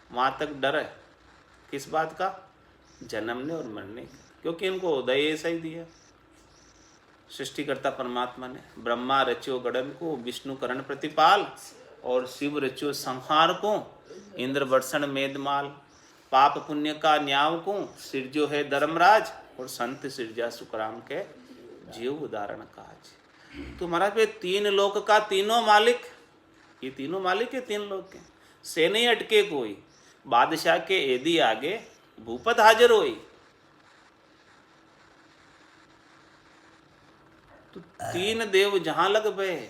वहाँ तक डर है। किस बात का? जन्मने और मरने का, क्योंकि इनको उदय ऐसा ही दिया सृष्टिकर्ता परमात्मा ने। ब्रह्मा रच्यो गड़न को, विष्णु करण प्रतिपाल, और शिव रच्यो संहार को, इंद्र वर्षण मेदमाल। पाप पुण्य का न्याव को, सिरजो है धर्मराज, और संत सिरजा सुखराम के जीव उदाहरण काज। तो महाराज पे 3 लोक का तीनों मालिक, ये तीनों मालिक है 3 लोक के, से नहीं अटके कोई। बादशाह के एदी आगे भूपत हाजिर होई। तो 3 देव जहां लग भय,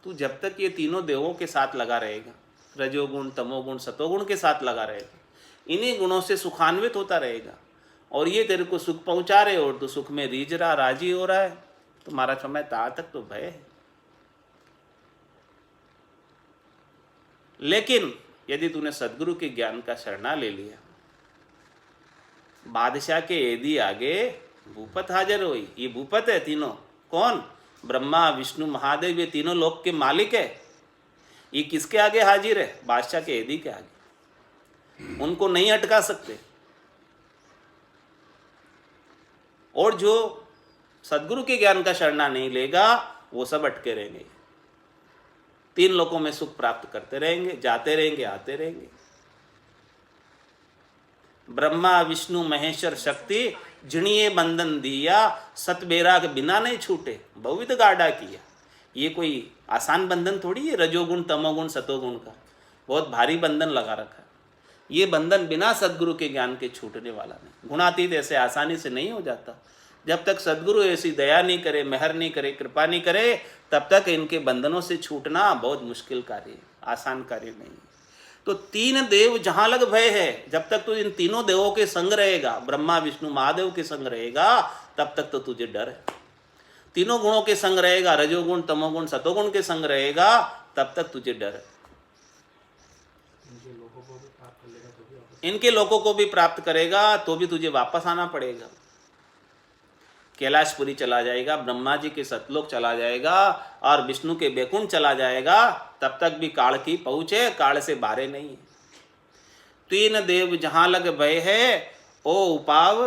तू जब तक ये तीनों देवों के साथ लगा रहेगा, रजोगुण तमोगुण सतोगुण के साथ लगा रहेगा, इन्हीं गुणों से सुखान्वित होता रहेगा, और ये तेरे को सुख पहुंचा रहे और तू सुख में रीझ रहा, राजी हो रहा है, तो महाराज समय ता तक तो भय है। लेकिन यदि तूने सदगुरु के ज्ञान का शरणा ले लिया, बादशाह के एदी आगे भूपत हाजिर हुई। ये भूपत है तीनों, कौन? ब्रह्मा विष्णु महादेव, ये तीनों लोक के मालिक है। ये किसके आगे हाजिर है? बादशाह के एदी के आगे। उनको नहीं अटका सकते। और जो सदगुरु के ज्ञान का शरणा नहीं लेगा, वो सब अटके रहेंगे, 3 लोकों में सुख प्राप्त करते रहेंगे, जाते रहेंगे, आते रहेंगे। ब्रह्मा विष्णु महेश्वर शक्ति, जिणिए बंधन दिया, सतबेरा के बिना नहीं छूटे, बहुविध गाढ़ा किया। ये कोई आसान बंधन थोड़ी है, रजोगुण तमोगुण सतोगुण का बहुत भारी बंधन लगा रखा है। ये बंधन बिना सदगुरु के ज्ञान के छूटने वाला नहीं। गुणातीत ऐसे आसानी से नहीं हो जाता। जब तक सदगुरु ऐसी दया नहीं करे, मेहर नहीं करे, कृपा नहीं करे, तब तक इनके बंधनों से छूटना बहुत मुश्किल कार्य है, आसान कार्य नहीं है। तो 3 देव जहां लग भय है, जब तक तू इन तीनों देवों के संग रहेगा, ब्रह्मा विष्णु महादेव के संग रहेगा, तब तक तो तुझे डर है। तीनों गुणों के संग रहेगा, रजोगुण तमोगुण सतोगुण के संग रहेगा, तब तक तुझे डर है। इनके लोगों को भी प्राप्त करेगा तो भी तुझे वापस आना पड़ेगा। कैलाशपुरी चला जाएगा, ब्रह्मा जी के सतलोक चला जाएगा और विष्णु के बैकुंठ चला जाएगा, तब तक भी काल की पहुँचे, काल से बारे नहीं है। 3 देव जहाँ लग भय है, ओ उपाव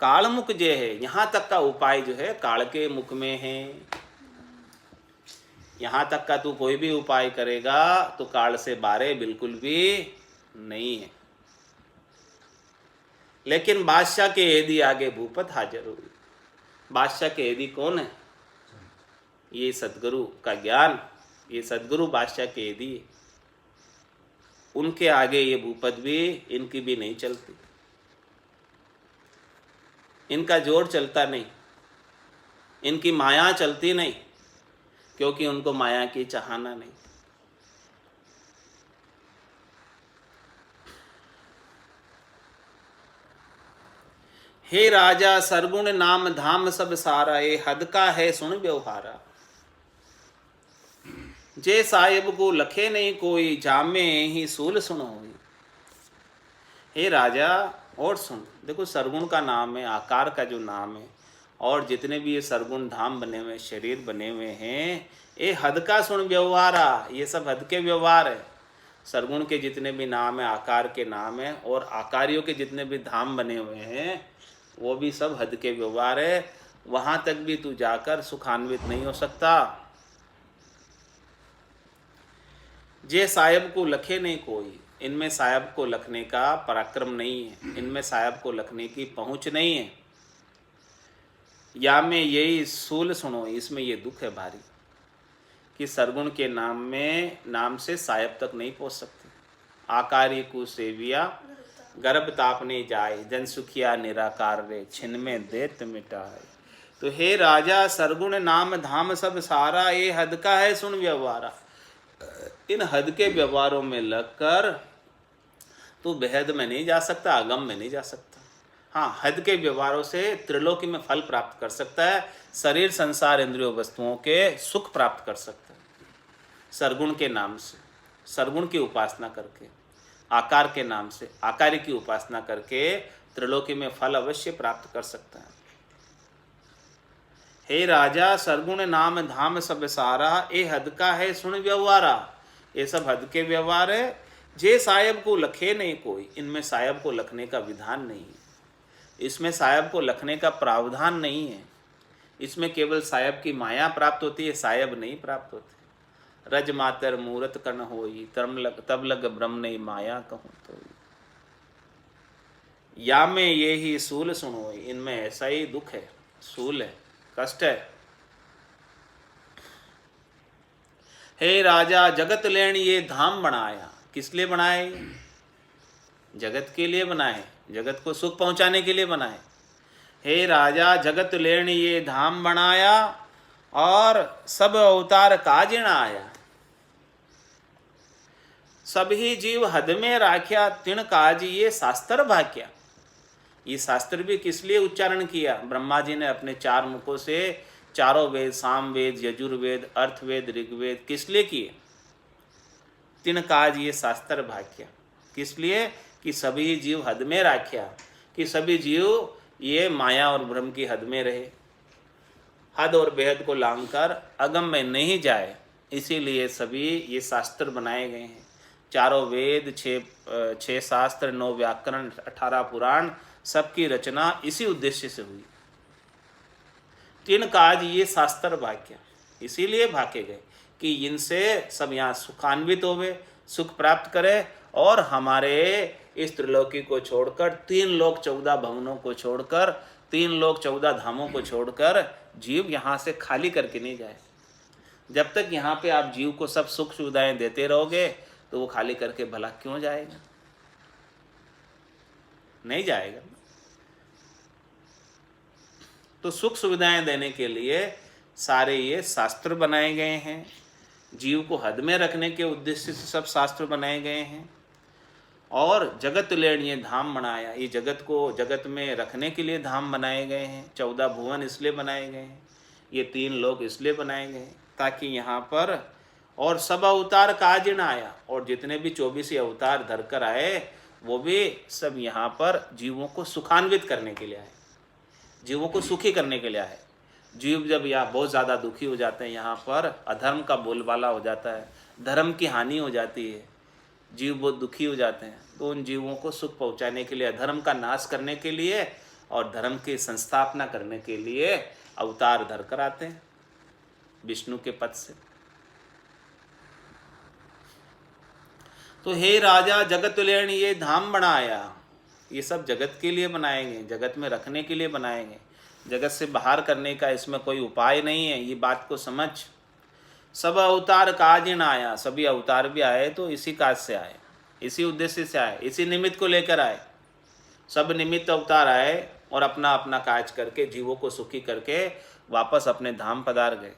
काल मुख जे है। यहाँ तक का उपाय जो है काल के मुख में है। यहाँ तक का तू कोई भी उपाय करेगा तो काल से बारे बिल्कुल भी नहीं है। लेकिन बादशाह के एदी आगे भूपत हाजिर हुई। बादशाह के एदी कौन है? ये सदगुरु का ज्ञान, ये सदगुरु बादशाह के एदी। उनके आगे ये भूपत भी, इनकी भी नहीं चलती, इनका जोर चलता नहीं, इनकी माया चलती नहीं, क्योंकि उनको माया की चाहना नहीं। हे राजा सरगुण नाम धाम सब सारा, ये हद का है सुन व्यवहारा। जे साहिब को लखे नहीं कोई, जामे ही सूल सुनो। हे राजा और सुन, देखो सरगुण का नाम है, आकार का जो नाम है, और जितने भी ये सरगुण धाम बने हुए, शरीर बने हुए हैं, ये हद का सुन व्यवहारा। ये सब हद के व्यवहार है। सरगुण के जितने भी नाम है, आकार के नाम है, और आकारियों के जितने भी धाम बने हुए हैं, वो भी सब हद के व्यवहार है। वहाँ तक भी तू जाकर सुखान्वित नहीं हो सकता। जे साहिब को लखे नहीं कोई, इनमें साहिब को लखने का पराक्रम नहीं है, इनमें साहिब को लखने की पहुँच नहीं है। या में यही सूल सुनो, इसमें ये दुख है भारी कि सरगुण के नाम से सायब तक नहीं पहुंच सकते। आकारी को सेविया गर्भ तापने जाए, जन सुखिया निराकार रे छिन में देत मिटाए। तो हे राजा सरगुण नाम धाम सब सारा, ये हद का है सुन व्यवहारा। इन हद के व्यवहारों में लगकर तू बेहद में नहीं जा सकता, अगम में नहीं जा सकता। हाँ, हद के व्यवहारों से त्रिलोकी में फल प्राप्त कर सकता है, शरीर संसार इंद्रियों वस्तुओं के सुख प्राप्त कर सकता है सरगुण के नाम से, सरगुण की उपासना करके, आकार के नाम से आकारी की उपासना करके त्रिलोकी में फल अवश्य प्राप्त कर सकता है। हे राजा सरगुण नाम धाम सब सारा, ए हद का है सुन व्यवहारा। ये सब हद के व्यवहार है, जे सायब को लखे नहीं कोई। इनमें सायब को लखने का विधान नहीं है, इसमें सायब को लखने का प्रावधान नहीं है। इसमें केवल सायब की माया प्राप्त होती है, सायब नहीं प्राप्त होते। रज मातर मूरत कर्ण होई, तब लग ब्रह्म नहीं माया कहूँ तो। या में ये ही सूल सुनो, इनमें ऐसा ही दुख है, सूल है, कष्ट है। हे राजा जगत लेण ये धाम बनाया, किस लिए बनाए? जगत के लिए बनाए, जगत को सुख पहुंचाने के लिए बनाए। हे राजा जगत लेण ये धाम बनाया, और सब अवतार काजिण आया। सभी जीव हद में राख्या, तिण काज ये शास्त्र भाक्या। ये शास्त्र भी किस लिए उच्चारण किया? ब्रह्मा जी ने अपने 4 मुखों से चारों वेद, साम वेद, यजुर्वेद, अर्थवेद, ऋग्वेद किस लिए किए? तिण काज ये शास्त्र भाक्या। किस लिए? कि सभी जीव हद में राख्या, कि सभी जीव ये माया और भ्रम की हद में रहे, हद और बेहद को लांघकर अगम में नहीं जाए। इसीलिए सभी ये शास्त्र बनाए गए हैं। चारों वेद, 6 शास्त्र, 9 व्याकरण, 18 पुराण, सबकी रचना इसी उद्देश्य से हुई। तीन काज ये शास्त्र वाक्य इसीलिए भाके गए कि इनसे सब यहाँ सुखान्वित होवे, सुख प्राप्त करे, और हमारे इस त्रिलोकी को छोड़कर 3 लोक 14 भवनों को छोड़कर, 3 लोक 14 धामों को छोड़कर जीव यहाँ से खाली करके नहीं जाए। जब तक यहाँ पे आप जीव को सब सुख सुविधाएं देते रहोगे तो वो खाली करके भला क्यों जाएगा? नहीं जाएगा। तो सुख सुविधाएं देने के लिए सारे ये शास्त्र बनाए गए हैं। जीव को हद में रखने के उद्देश्य से सब शास्त्र बनाए गए हैं। और जगत लेण ये धाम बनाया, ये जगत को जगत में रखने के लिए धाम बनाए गए हैं। 14 भुवन इसलिए बनाए गए हैं, ये 3 लोक इसलिए बनाए गए हैं ताकि यहाँ पर, और सब अवतार काजिण आया, और जितने भी 24 अवतार धरकर आए वो भी सब यहाँ पर जीवों को सुखान्वित करने के लिए आए, जीवों को सुखी करने के लिए आए। जीव जब यहाँ बहुत ज़्यादा दुखी हो जाते हैं, यहाँ पर अधर्म का बोलबाला हो जाता है, धर्म की हानि हो जाती है, जीव बहुत दुखी हो जाते हैं, तो उन जीवों को सुख पहुँचाने के लिए, अधर्म का नाश करने के लिए और धर्म की संस्थापना करने के लिए अवतार धर कर आते हैं विष्णु के पद से। तो हे राजा जगत लेण ये धाम बनाया, ये सब जगत के लिए बनाए गए, जगत में रखने के लिए बनाए गए, जगत से बाहर करने का इसमें कोई उपाय नहीं है। ये बात को समझ। सब अवतार काजिण आया, सभी अवतार भी आए तो इसी काज से आए, इसी उद्देश्य से आए, इसी निमित्त को लेकर आए। सब निमित्त अवतार आए और अपना अपना काज करके जीवों को सुखी करके वापस अपने धाम पधार गए।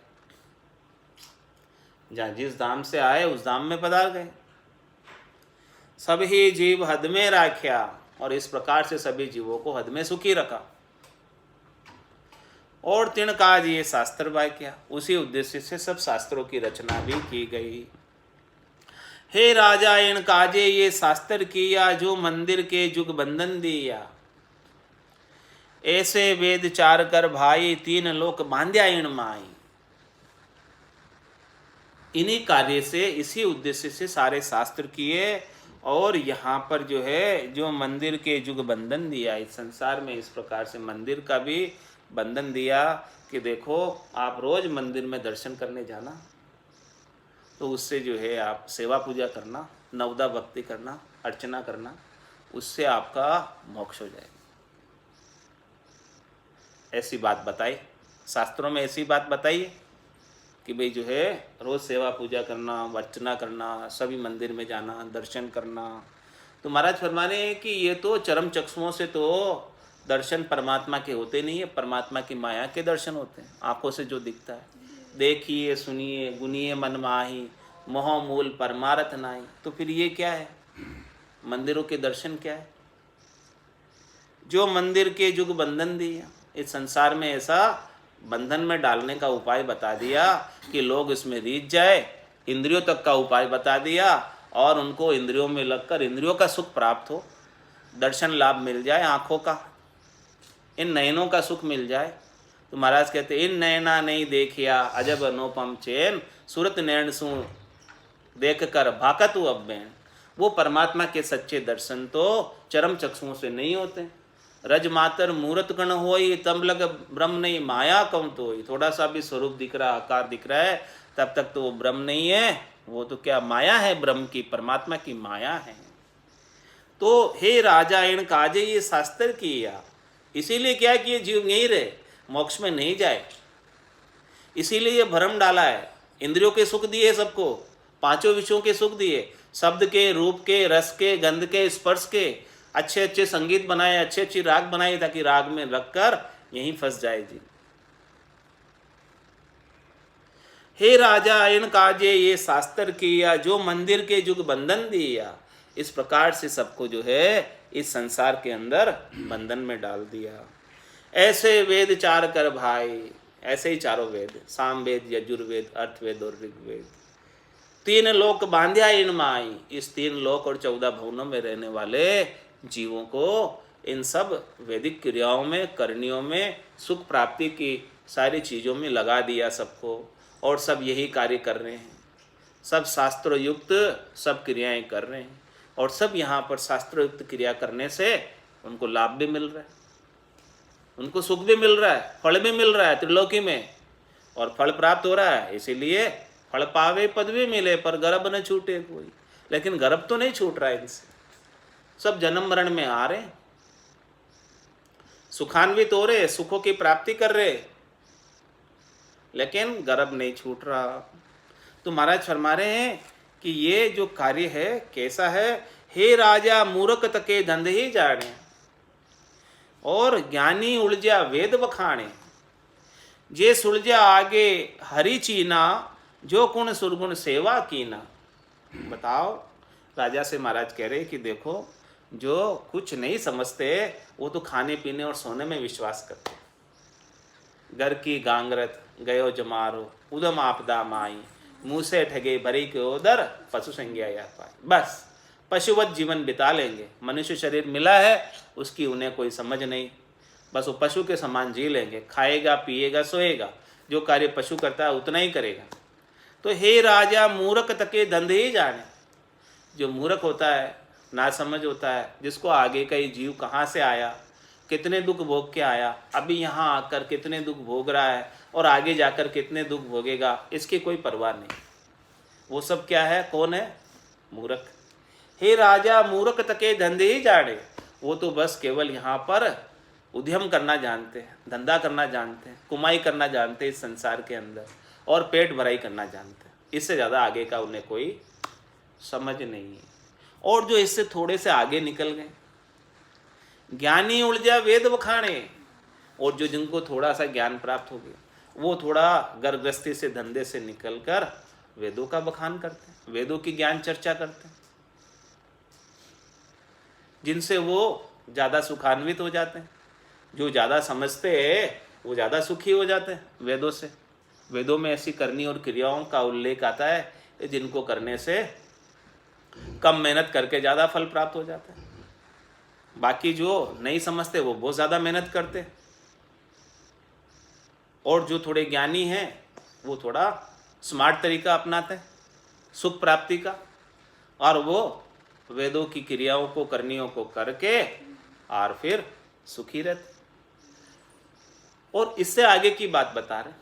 जहाँ जिस धाम से आए उस धाम में पधार गए। सभी जीव हद में राख्या, और इस प्रकार से सभी जीवों को हद में सुखी रखा। और तिण काज ये शास्त्र वाक्या, उसी उद्देश्य से सब शास्त्रों की रचना भी की गई। हे राजा इन काजे ये शास्त्र किया, जो मंदिर के जुग बंधन दिया। ऐसे वेद चार कर भाई, 3 लोक बांध्या इन माई। इन्हीं कार्य से, इसी उद्देश्य से सारे शास्त्र किए, और यहाँ पर जो है जो मंदिर के जुग बंधन दिया, इस संसार में इस प्रकार से मंदिर का भी बंधन दिया कि देखो आप रोज मंदिर में दर्शन करने जाना, तो उससे जो है आप सेवा पूजा करना, नवदा भक्ति करना, अर्चना करना, उससे आपका मोक्ष हो जाएगा। ऐसी बात बताई, शास्त्रों में ऐसी बात बताई है कि भाई जो है रोज़ सेवा पूजा करना, अर्चना करना, सभी मंदिर में जाना, दर्शन करना। तो महाराज फरमा रहे हैं कि ये तो चरम चक्षुओं से तो दर्शन परमात्मा के होते नहीं है, परमात्मा की माया के दर्शन होते हैं, आंखों से जो दिखता है। देखिए सुनिए गुनिए मन माही, मोह मूल परमारथ नाई। तो फिर ये क्या है? मंदिरों के दर्शन क्या है? जो मंदिर के जुग बंधन दिया, इस संसार में ऐसा बंधन में डालने का उपाय बता दिया कि लोग इसमें रीझ जाए, इंद्रियों तक का उपाय बता दिया और उनको इंद्रियों में लगकर इंद्रियों का सुख प्राप्त हो, दर्शन लाभ मिल जाए, आँखों का, इन नयनों का सुख मिल जाए। तो महाराज कहते इन नयना नहीं देखिया अजब अनुपम चैन, सुरत नैन सु देख कर भाकतु अब्बैन। वो परमात्मा के सच्चे दर्शन तो चरम चक्षुओं से नहीं होते। रज मातर मूर्त गण होई तब लग ब्रह्म नहीं माया कौन तो होई। थोड़ा सा भी स्वरूप दिख रहा, आकार दिख रहा है, तब तक तो वो ब्रह्म नहीं है, वो तो क्या माया है, ब्रह्म की, परमात्मा की माया है। तो हे राजा इन काजे ये शास्त्र किया, इसीलिए क्या कि ये जीव नहीं रहे, मोक्ष में नहीं जाए, इसीलिए ये भ्रम डाला है। इंद्रियों के सुख दिए सबको, पांचों विषयों के सुख दिए, शब्द के, रूप के, रस के, गंध के, स्पर्श के, अच्छे अच्छे संगीत बनाए, अच्छे अच्छी राग बनाई, ताकि राग में रखकर यहीं फंस जाए जी। हे राजा इन काजे ये शास्त्र किया, जो मंदिर के जुग बंधन दिया। इस प्रकार से सबको जो है इस संसार के अंदर बंधन में डाल दिया। ऐसे वेद चार कर भाई, ऐसे ही चारों वेद, साम वेद, यजुर्वेद, अर्थवेद और ऋग्वेद, तीन लोक बांध्या इन माई। इस तीन लोक और 14 भवनों में रहने वाले जीवों को इन सब वैदिक क्रियाओं में, करनियों में, सुख प्राप्ति की सारी चीज़ों में लगा दिया सबको, और सब यही कार्य कर रहे हैं। सब शास्त्रोयुक्त सब क्रियाएं कर रहे हैं, और सब यहाँ पर शास्त्रोयुक्त क्रिया करने से उनको लाभ भी मिल रहा है, उनको सुख भी मिल रहा है, फल भी मिल रहा है त्रिलोकी में, और फल प्राप्त हो रहा है। इसीलिए फल पावे पद भी मिले पर गर्भ न छूटे कोई। लेकिन गर्भ तो नहीं छूट रहा है इनसे, सब जन्म मरण में आ रहे, सुखान्वित हो रहे, सुखों की प्राप्ति कर रहे, लेकिन गर्भ नहीं छूट रहा। तो महाराज फरमा रहे हैं कि ये जो कार्य है कैसा है। हे राजा मूर्ख तके धंध ही जाने, और ज्ञानी उलझा वेद बखाने। जे सुलझा आगे हरि चीना, जो गुण सुरगुण सेवा कीना। बताओ, राजा से महाराज कह रहे कि देखो, जो कुछ नहीं समझते वो तो खाने पीने और सोने में विश्वास करते। घर की गांगरत गयो जमारो, उदम आपदा माई, मुँह से ठगे भरी के उदर, पशु संज्ञा या पाए। बस पशुवत जीवन बिता लेंगे, मनुष्य शरीर मिला है उसकी उन्हें कोई समझ नहीं, बस वो पशु के समान जी लेंगे, खाएगा पिएगा सोएगा, जो कार्य पशु करता है उतना ही करेगा। तो हे राजा मूर्ख तके धंध ही जाने। जो मूर्ख होता है, ना समझ होता है, जिसको आगे का ये जीव कहाँ से आया, कितने दुख भोग के आया, अभी यहाँ आकर कितने दुख भोग रहा है और आगे जाकर कितने दुख भोगेगा, इसकी कोई परवाह नहीं। वो सब क्या है, कौन है? मूर्ख। हे राजा मूर्ख तके धंधे ही जाने। वो तो बस केवल यहाँ पर उद्यम करना जानते हैं, धंधा करना जानते हैं, कुमाई करना जानते हैं इस संसार के अंदर, और पेट भराई करना जानते हैं। इससे ज़्यादा आगे का उन्हें कोई समझ नहीं है। और जो इससे थोड़े से आगे निकल गए, ज्ञानी उलझा वेद बखाने, और जो जिनको थोड़ा सा ज्ञान प्राप्त हो गया, वो थोड़ा गर्भग्रस्ती से, धंधे से निकलकर वेदों का बखान करते हैं, वेदों की ज्ञान चर्चा करते हैं, जिनसे वो ज़्यादा सुखान्वित हो जाते हैं। जो ज़्यादा समझते हैं वो ज़्यादा सुखी हो जाते हैं वेदों से। वेदों में ऐसी करनी और क्रियाओं का उल्लेख आता है जिनको करने से कम मेहनत करके ज़्यादा फल प्राप्त हो जाता है। बाकी जो नहीं समझते वो बहुत ज़्यादा मेहनत करते हैं, और जो थोड़े ज्ञानी हैं वो थोड़ा स्मार्ट तरीका अपनाते हैं सुख प्राप्ति का, और वो वेदों की क्रियाओं को, करनियों को करके और फिर सुखी रहते। और इससे आगे की बात बता रहे,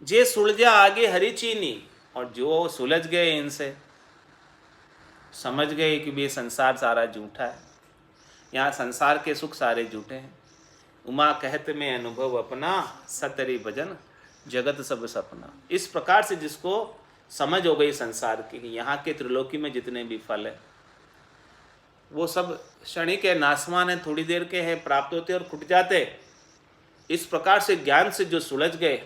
जे सुलझा आगे हरि चीनी, और जो सुलझ गए इनसे, समझ गए कि ये संसार सारा झूठा है, यहाँ संसार के सुख सारे झूठे हैं, उमा कहत में अनुभव अपना, सतरी भजन जगत सब सपना। इस प्रकार से जिसको समझ हो गई संसार की कि यहाँ के त्रिलोकी में जितने भी फल है वो सब क्षणिक है, नासमान है, थोड़ी देर के हैं, प्राप्त होते और खुट जाते। इस प्रकार से ज्ञान से जो सुलझ गए,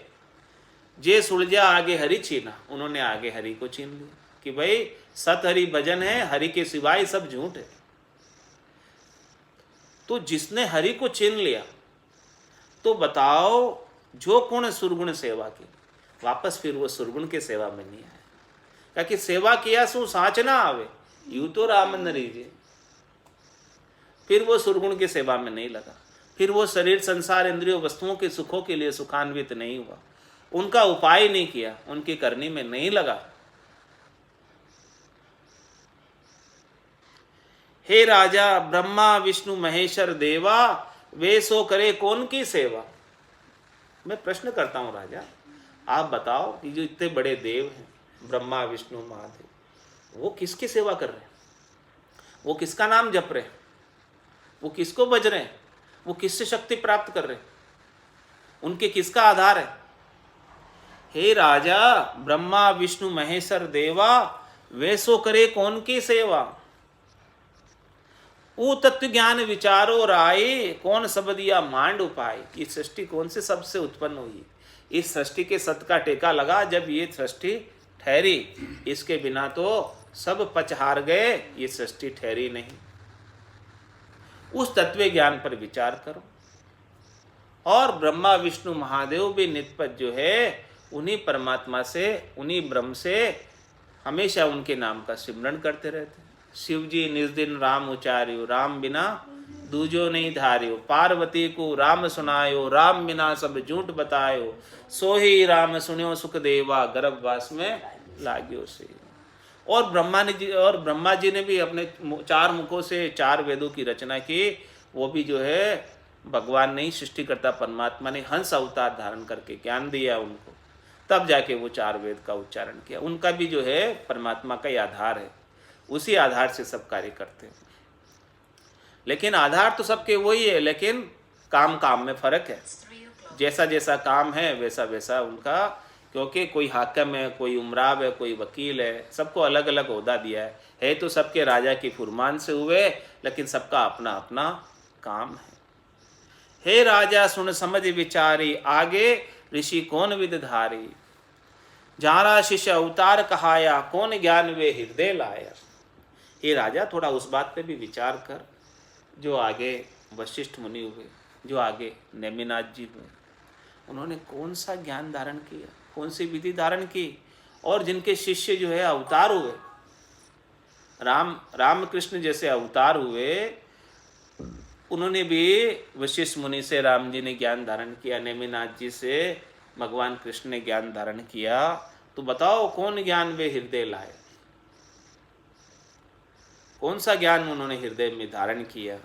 जे सुलझा आगे हरि छीना, उन्होंने आगे हरि को छीन लिया कि भाई सत हरि भजन है, हरि के सिवाय सब झूठ है। तो जिसने हरि को छीन लिया तो बताओ जो गुण सुरगुण सेवा की, वापस फिर वो सुरगुण के सेवा में नहीं आए। क्योंकि सेवा किया सो साँच ना आवे, यूं तो राम न रीजे। फिर वो सुरगुण की सेवा में नहीं लगा, फिर वो शरीर संसार इंद्रियों वस्तुओं के सुखों के लिए सुखान्वित नहीं हुआ, उनका उपाय नहीं किया, उनकी करनी में नहीं लगा। हे राजा ब्रह्मा विष्णु महेश्वर देवा, वे सो करे कौन की सेवा। मैं प्रश्न करता हूं राजा, आप बताओ कि जो इतने बड़े देव हैं ब्रह्मा विष्णु महादेव, वो किसकी सेवा कर रहे हैं, वो किसका नाम जप रहे हैं, वो किसको बज रहे हैं, वो किससे शक्ति प्राप्त कर रहे हैं, उनके किसका आधार है। हे राजा ब्रह्मा विष्णु महेश्वर देवा, वे सो करे कौन की सेवा। ऊ तत्व ज्ञान विचारो राय, कौन सब दिया मांड उपाय। ये सृष्टि कौन से सब से उत्पन्न हुई, इस सृष्टि के सत का टेका लगा जब ये सृष्टि ठहरी, इसके बिना तो सब पच हार गए, ये सृष्टि ठहरी नहीं। उस तत्व ज्ञान पर विचार करो। और ब्रह्मा विष्णु महादेव भी नित्यपद जो है उन्हीं परमात्मा से, उन्हीं ब्रह्म से हमेशा उनके नाम का सिमरण करते रहते। शिव जी निज दिन राम उचार्यो, राम बिना दूजो नहीं धार्यो। पार्वती को राम सुनायो, राम बिना सब झूठ बतायो। सो ही राम सुन्यो सुख देवा, गर्भवास में लाग्यो से। और ब्रह्मा जी ने भी अपने 4 मुखों से 4 वेदों की रचना की। वो भी जो है भगवान ने ही, सृष्टिकर्ता परमात्मा ने हंस अवतार धारण करके ज्ञान दिया उनको, तब जाके वो 4 वेद का उच्चारण किया। उनका भी जो है परमात्मा का ही आधार है, उसी आधार से सब कार्य करते हैं। लेकिन आधार तो सबके वही है, लेकिन काम काम में फर्क है। जैसा जैसा काम है वैसा वैसा उनका, क्योंकि कोई हाकिम है, कोई उमराव है, कोई वकील है, सबको अलग अलग ओहदा दिया है तो सबके राजा की फुरमान से हुए, लेकिन सबका अपना अपना काम है। हे राजा सुन समझ विचारी, आगे ऋषि कौन विदधारी। जारा शिष्य अवतार कहाया, कौन ज्ञान वे हृदय लाया। हे राजा थोड़ा उस बात पे भी विचार कर, जो आगे वशिष्ठ मुनि हुए, जो आगे नेमिनाथ जी हुए, उन्होंने कौन सा ज्ञान धारण किया, कौन सी विधि धारण की। और जिनके शिष्य जो है अवतार हुए, रामकृष्ण जैसे अवतार हुए, उन्होंने भी वशिष्ठ मुनि से राम जी ने ज्ञान धारण किया, नेमिनाथ जी से भगवान कृष्ण ने ज्ञान धारण किया। तो बताओ कौन ज्ञान वे हृदय लाए, कौन सा ज्ञान उन्होंने हृदय में धारण किया।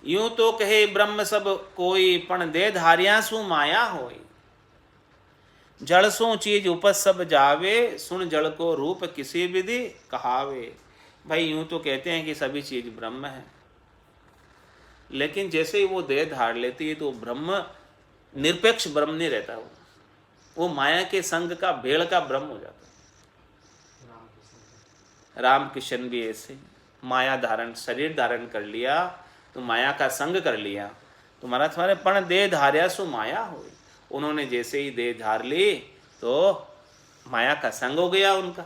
यूं तो कहे ब्रह्म सब कोई, पण दे धारिया सु माया होई। जड़ सो चीज उपस सब जावे, सुन जड़ को रूप किसी विधि कहावे। भाई यूं तो कहते हैं कि सभी चीज ब्रह्म है, लेकिन जैसे ही वो देह धार लेती है तो ब्रह्म निरपेक्ष ब्रह्म नहीं रहता, वो माया के संग का भेड़ का ब्रह्म हो जाता। राम किशन भी ऐसे माया धारण, शरीर धारण कर लिया तो माया का संग कर लिया। तो महाराज तुम्हारे पण देह धार्या सो माया हो, उन्होंने जैसे ही देह धार ली तो माया का संग हो गया उनका,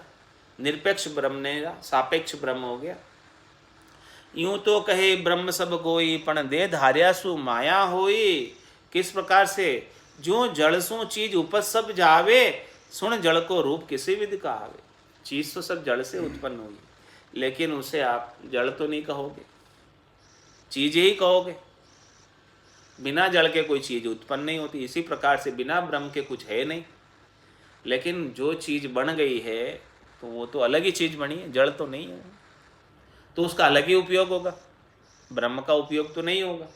निरपेक्ष ब्रह्म ने सापेक्ष ब्रह्म हो गया। यूं तो कहे ब्रह्म सब कोई, पण देह धार्या सु माया होई। किस प्रकार से, जो जड़ सो चीज उपज सब जावे, सुन जड़ को रूप किसी विधि कहावे। चीज तो सब जड़ से उत्पन्न हुई, लेकिन उसे आप जड़ तो नहीं कहोगे, चीज ही कहोगे। बिना जड़ के कोई चीज उत्पन्न नहीं होती। इसी प्रकार से बिना ब्रह्म के कुछ है नहीं, लेकिन जो चीज बन गई है तो वो तो अलग ही चीज बनी है, जड़ तो नहीं है, तो उसका अलग ही उपयोग होगा, ब्रह्म का उपयोग तो नहीं होगा।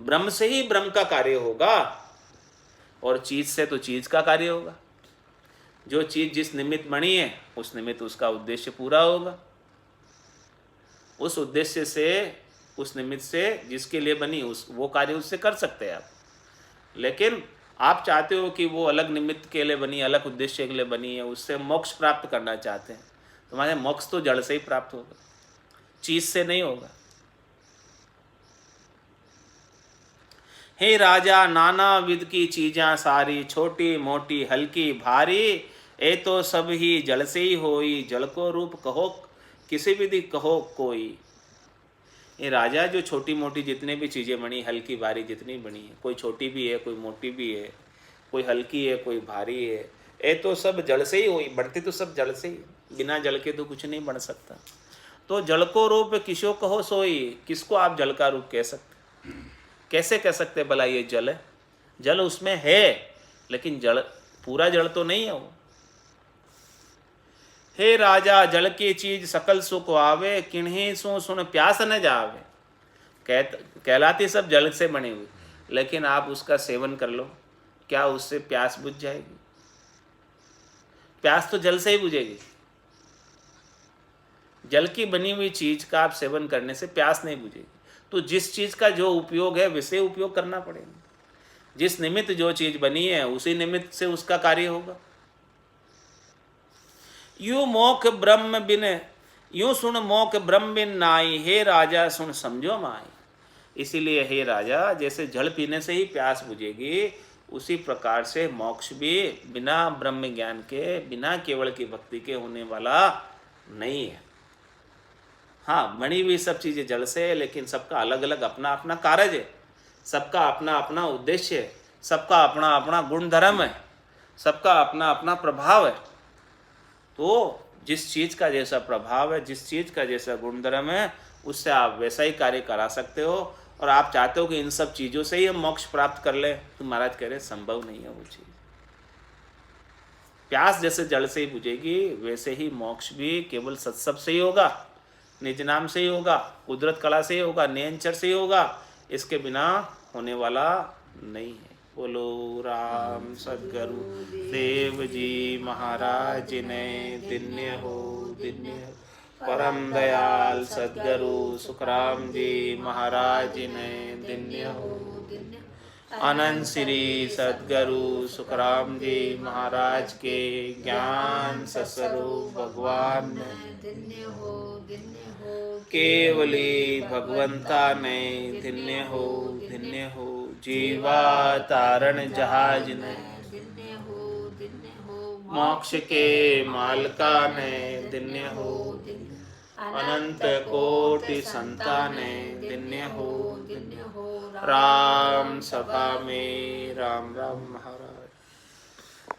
ब्रह्म से ही ब्रह्म का कार्य होगा, और चीज से तो चीज का कार्य होगा। जो चीज जिस निमित्त बनी है उस निमित्त उसका उद्देश्य पूरा होगा। उस उद्देश्य से उस निमित्त से जिसके लिए बनी उस वो कार्य उससे कर सकते हैं आप। लेकिन आप चाहते हो कि वो अलग निमित्त के लिए बनी, अलग उद्देश्य के लिए बनी है, उससे मोक्ष प्राप्त करना चाहते हैं, तुम्हारे मोक्ष तो जड़ से ही प्राप्त होगा, चीज से नहीं होगा। हे राजा नाना विध की चीज़ां सारी, छोटी मोटी हल्की भारी, ए तो सब ही जल से ही होई, जल को रूप कहो किसी विधि कहो कोई। ये राजा जो छोटी मोटी जितने भी चीज़ें बनी, हल्की भारी जितनी बनी है, कोई छोटी भी है, कोई मोटी भी है, कोई हल्की है, कोई भारी है, ये तो सब जल से ही हुई, बढ़ती तो सब जल से ही, बिना जल के तो कुछ नहीं बन सकता। तो जल को रूप किसो कहो सोई, किसको आप जल का रूप कह सकते, कैसे कह सकते भला ये जल है? जल उसमें है, लेकिन जल पूरा जल तो नहीं है वो। हे राजा जल की चीज सकल सुख आवे, किन्हीं सो सुन प्यास न जावे। कहलाती सब जल से बनी हुई, लेकिन आप उसका सेवन कर लो, क्या उससे प्यास बुझ जाएगी? प्यास तो जल से ही बुझेगी। जल की बनी हुई चीज का आप सेवन करने से प्यास नहीं बुझेगी। तो जिस चीज का जो उपयोग है वैसे उपयोग करना पड़ेगा। जिस निमित्त जो चीज बनी है उसी निमित्त से उसका कार्य होगा। यूं मोख ब्रह्म बिन, यूं सुन मोख ब्रह्म बिन नाई, हे राजा सुन समझो माई। इसीलिए हे राजा, जैसे जल पीने से ही प्यास बुझेगी, उसी प्रकार से मोक्ष भी बिना ब्रह्म ज्ञान के, बिना केवल की भक्ति के होने वाला नहीं है। हाँ, बनी हुई सब चीज़ें जल से है, लेकिन सबका अलग अलग अपना अपना कार्य है, सबका अपना अपना उद्देश्य है, सबका अपना अपना गुण धर्म है, सबका अपना अपना प्रभाव है। तो जिस चीज़ का जैसा प्रभाव है, जिस चीज़ का जैसा गुण धर्म है, उससे आप वैसा ही कार्य करा सकते हो। और आप चाहते हो कि इन सब चीज़ों से ही हम मोक्ष प्राप्त कर ले, तो महाराज कह रहे संभव नहीं है वो चीज़। प्यास जैसे जल से ही बुझेगी, वैसे ही मोक्ष भी केवल सत्सव से ही होगा, निज नाम से ही होगा, कुदरत कला से ही होगा, नियंचर से ही होगा, इसके बिना होने वाला नहीं है। बोलो राम सद्गुरु देव जी महाराज ने, दिन्य हो दिन्य हो। परम दयाल सद्गुरु सुखराम जी महाराज ने, दिन्य हो। अनंत श्री सद्गुरु सुखराम जी महाराज के ज्ञान सस्वरूप भगवान ने, केवली भगवंता ने, धन्य हो धन्य हो। जीवा तारण जहाज ने, मोक्ष के मालका ने, धन्य हो। अनंत कोटि संताने, धन्य हो। राम सभा में राम राम।